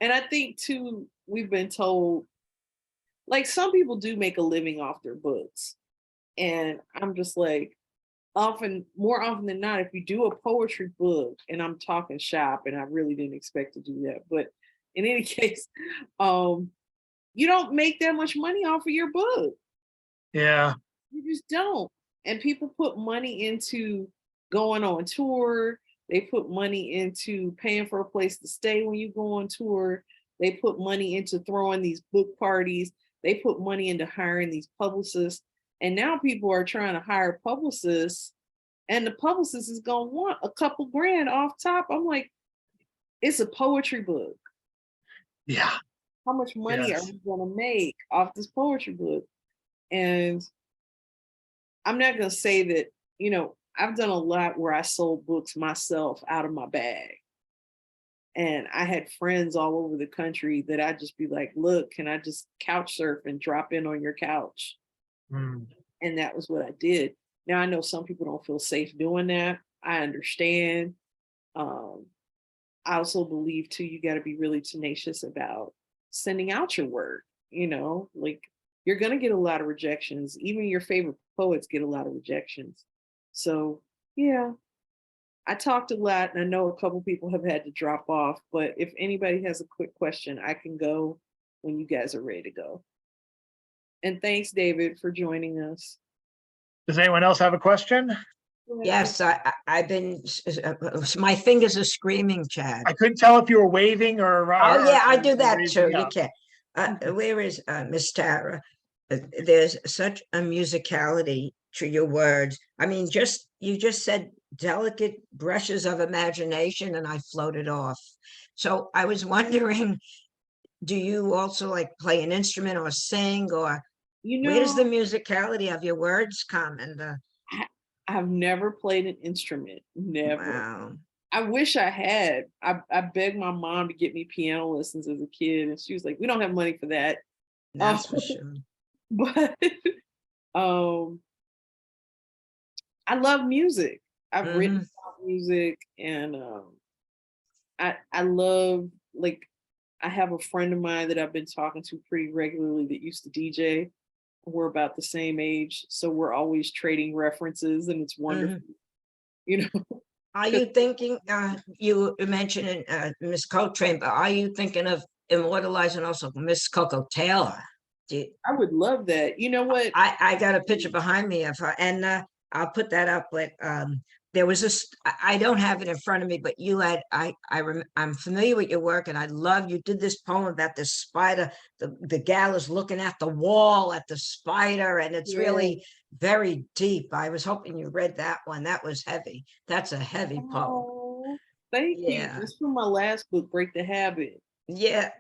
I think too, we've been told, like, some people do make a living off their books. And I'm just like, more often than not, if you do a poetry book, and I'm talking shop, and I really didn't expect to do that, but in any case, you don't make that much money off of your book. Yeah. You just don't. And people put money into going on tour. They put money into paying for a place to stay when you go on tour. They put money into throwing these book parties. They put money into hiring these publicists. And now people are trying to hire publicists, and the publicist is going to want a couple grand off top. I'm like, it's a poetry book. Yeah. How much money are we going to make off this poetry book? And I'm not going to say that, I've done a lot where I sold books myself out of my bag. And I had friends all over the country that I'd just be like, look, can I just couch surf and drop in on your couch? And that was what I did. Now, I know some people don't feel safe doing that. I understand. I also believe too, you got to be really tenacious about sending out your work. Like, you're going to get a lot of rejections. Even your favorite poets get a lot of rejections. So yeah, I talked a lot, and I know a couple people have had to drop off, but if anybody has a quick question, I can go when you guys are ready to go. And thanks, David, for joining us. Does anyone else have a question? Yes, I've been, my fingers are screaming, Chad. I couldn't tell if you were waving or. Oh, yeah, I do that too. raising You up. can't. Where is Miss Tara? There's such a musicality to your words. I mean, you just said delicate brushes of imagination, and I floated off. So I was wondering, do you also like play an instrument or sing, or where does the musicality of your words come? And I've never played an instrument. Never. Wow. I wish I had. I begged my mom to get me piano lessons as a kid, and she was like, "We don't have money for that." That's for sure. But I love music. I've written about music, and I love, like, I have a friend of mine that I've been talking to pretty regularly that used to DJ. We're about the same age, so we're always trading references, and it's wonderful. Are you thinking, you mentioned Miss Coltrane, but are you thinking of immortalizing also Miss Coco Taylor? I would love that. You know what? I got a picture behind me of her, and I'll put that up. But there was this. I don't have it in front of me, but you had. I'm familiar with your work, and I love you did this poem about the spider. The gal is looking at the wall at the spider, and it's really very deep. I was hoping you read that one. That was heavy. That's a heavy poem. Oh, thank you. It's from my last book, Break the Habit. Yeah.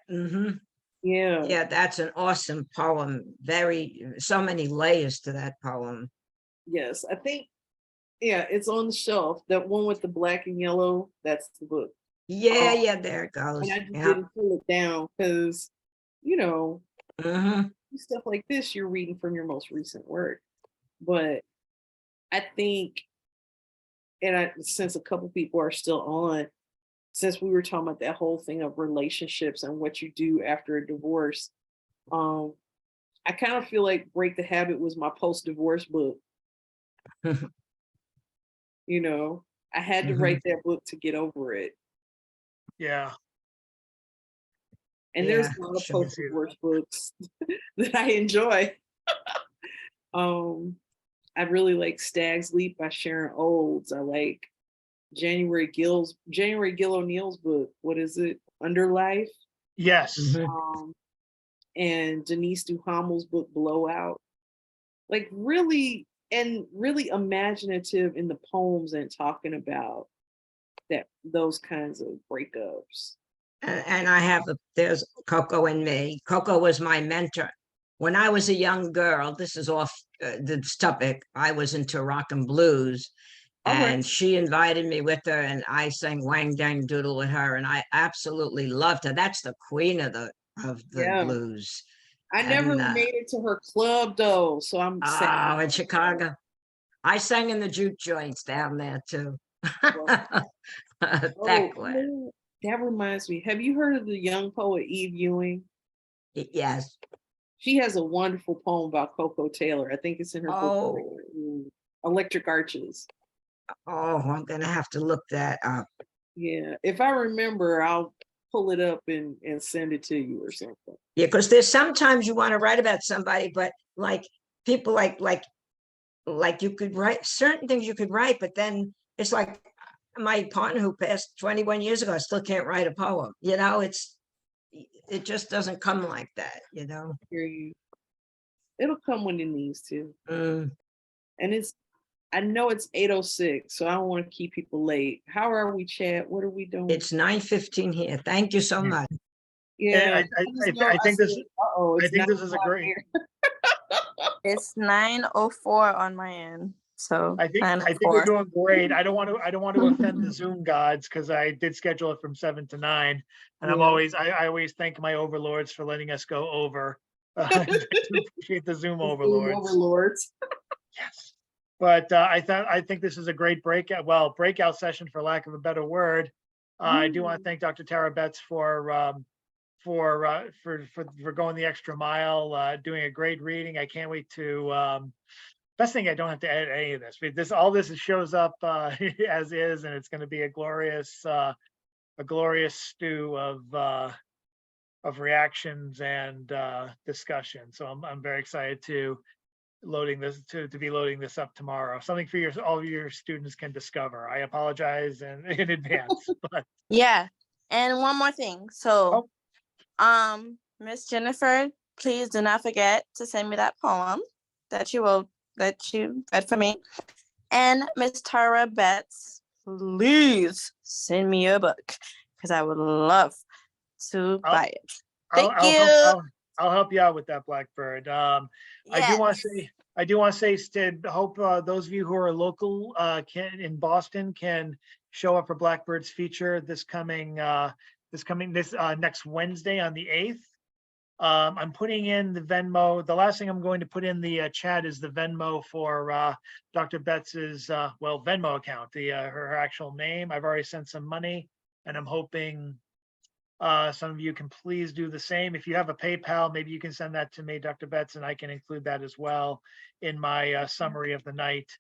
Yeah, that's an awesome poem. So many layers to that poem. Yes, I think, it's on the shelf. That one with the black and yellow, that's the book. Yeah, there it goes. And I just didn't pull it down because, stuff like this, you're reading from your most recent work. But I think, since a couple people are still on, since we were talking about that whole thing of relationships and what you do after a divorce, I kind of feel like Break the Habit was my post-divorce book. I had to write that book to get over it. Yeah. And there's a lot of post-divorce books that I enjoy. I really like Stag's Leap by Sharon Olds. I like January Gill O'Neill's book. What is it? Underlife? Yes. And Denise Duhamel's book Blowout. Like really imaginative in the poems and talking about those kinds of breakups. And I have, there's Coco and me. Coco was my mentor. When I was a young girl, this is off the topic, I was into rock and blues. And she invited me with her, and I sang Wang Dang Doodle with her, and I absolutely loved her. That's the queen of the blues. I never made it to her club though, so I'm sad. Oh, in Chicago. I sang in the juke joints down there too. That reminds me. Have you heard of the young poet Eve Ewing? Yes. She has a wonderful poem about Coco Taylor. I think it's in her book, Electric Arches. Oh, I'm gonna have to look that up. Yeah, if I remember, I'll pull it up and send it to you or something. Yeah, because there's sometimes you want to write about somebody, but like people like you could write certain things you could write, but then it's like my partner who passed 21 years ago, I still can't write a poem. You know, it just doesn't come like that, you know. Hear you. It'll come when it needs to. And I know it's 8:06, so I don't want to keep people late. How are we, Chad? What are we doing? It's 9:15 here. Thank you so much. Yeah, I think this is a great. It's 9:04 on my end. So I think we're doing great. I don't want to offend the Zoom gods because I did schedule it from 7 to 9, and I always thank my overlords for letting us go over. I appreciate the Zoom overlords. Yes, but I think this is a great breakout session for lack of a better word. I do want to thank Dr. Tara Betts for going the extra mile, doing a great reading. I can't wait to. Best thing I don't have to edit any of this. All this shows up as is, and it's going to be a glorious stew of reactions and discussion. So I'm very excited to be loading this up tomorrow. Something for all of your students can discover. I apologize in advance. But yeah, and one more thing. So, Miss Jennifer, please do not forget to send me that poem that you read for me. And Miss Tara Betts, please send me your book because I would love to buy it. Thank you. I'll help you out with that, Black Byrd. I do want to say, hope those of you who are local in Boston can show up for Black Byrd's feature this next Wednesday on the 8th. I'm putting in the Venmo. The last thing I'm going to put in the chat is the Venmo for Dr. Betts's Venmo account, her actual name. I've already sent some money, and I'm hoping some of you can please do the same. If you have a PayPal, maybe you can send that to me, Dr. Betts, and I can include that as well in my summary of the night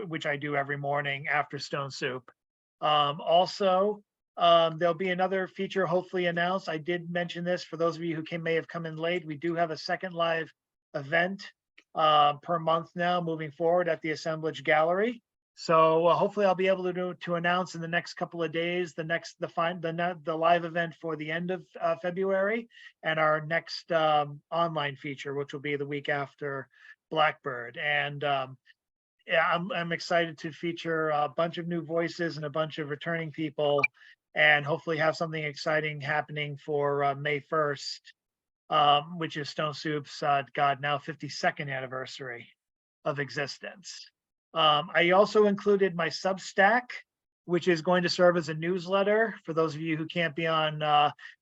which I do every morning after Stone Soup. Also. There'll be another feature hopefully announced. I did mention this for those of you who may have come in late. We do have a second live event per month now moving forward at the Assemblage Gallery. So hopefully I'll be able to announce in the next couple of days the live event for the end of February and our next online feature, which will be the week after Black Byrd. And I'm excited to feature a bunch of new voices and a bunch of returning people, and hopefully have something exciting happening for May 1st, which is Stone Soup's now 52nd anniversary of existence. I also included my Substack, which is going to serve as a newsletter for those of you who can't be on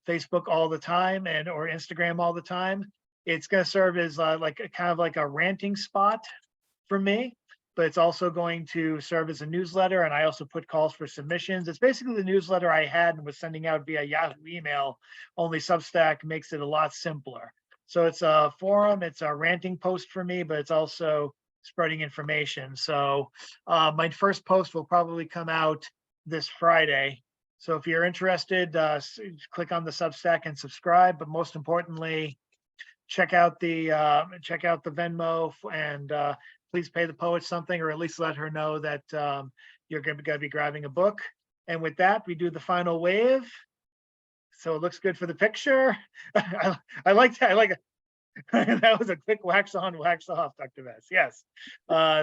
Facebook all the time or Instagram all the time. It's going to serve as kind of like a ranting spot for me, but it's also going to serve as a newsletter. And I also put calls for submissions. It's basically the newsletter I had and was sending out via Yahoo email, only Substack makes it a lot simpler. So it's a forum, it's a ranting post for me, but it's also spreading information. So my first post will probably come out this Friday. So if you're interested, click on the Substack and subscribe. But most importantly, check out the Venmo and please pay the poet something, or at least let her know that you're going to be grabbing a book. And with that, we do the final wave. So it looks good for the picture. I like that. I like it. That was a quick wax on, wax off, Dr. Vess. Yes.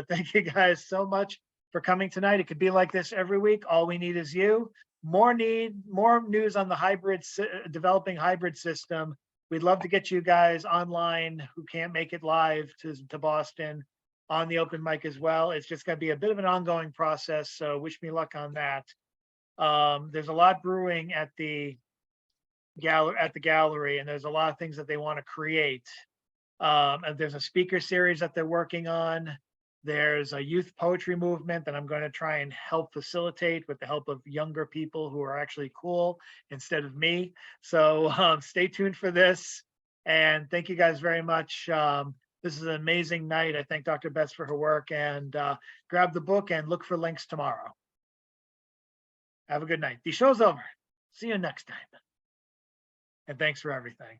Thank you guys so much for coming tonight. It could be like this every week. All we need is you. More news on the developing hybrid system. We'd love to get you guys online who can't make it live to Boston on the open mic as well. It's just going to be a bit of an ongoing process. So wish me luck on that. There's a lot brewing at the gallery, and there's a lot of things that they want to create. And there's a speaker series that they're working on. There's a youth poetry movement that I'm going to try and help facilitate with the help of younger people who are actually cool instead of me. So stay tuned for this. And thank you guys very much. This is an amazing night. I thank Dr. Betts for her work, and grab the book and look for links tomorrow. Have a good night. The show's over. See you next time. And thanks for everything.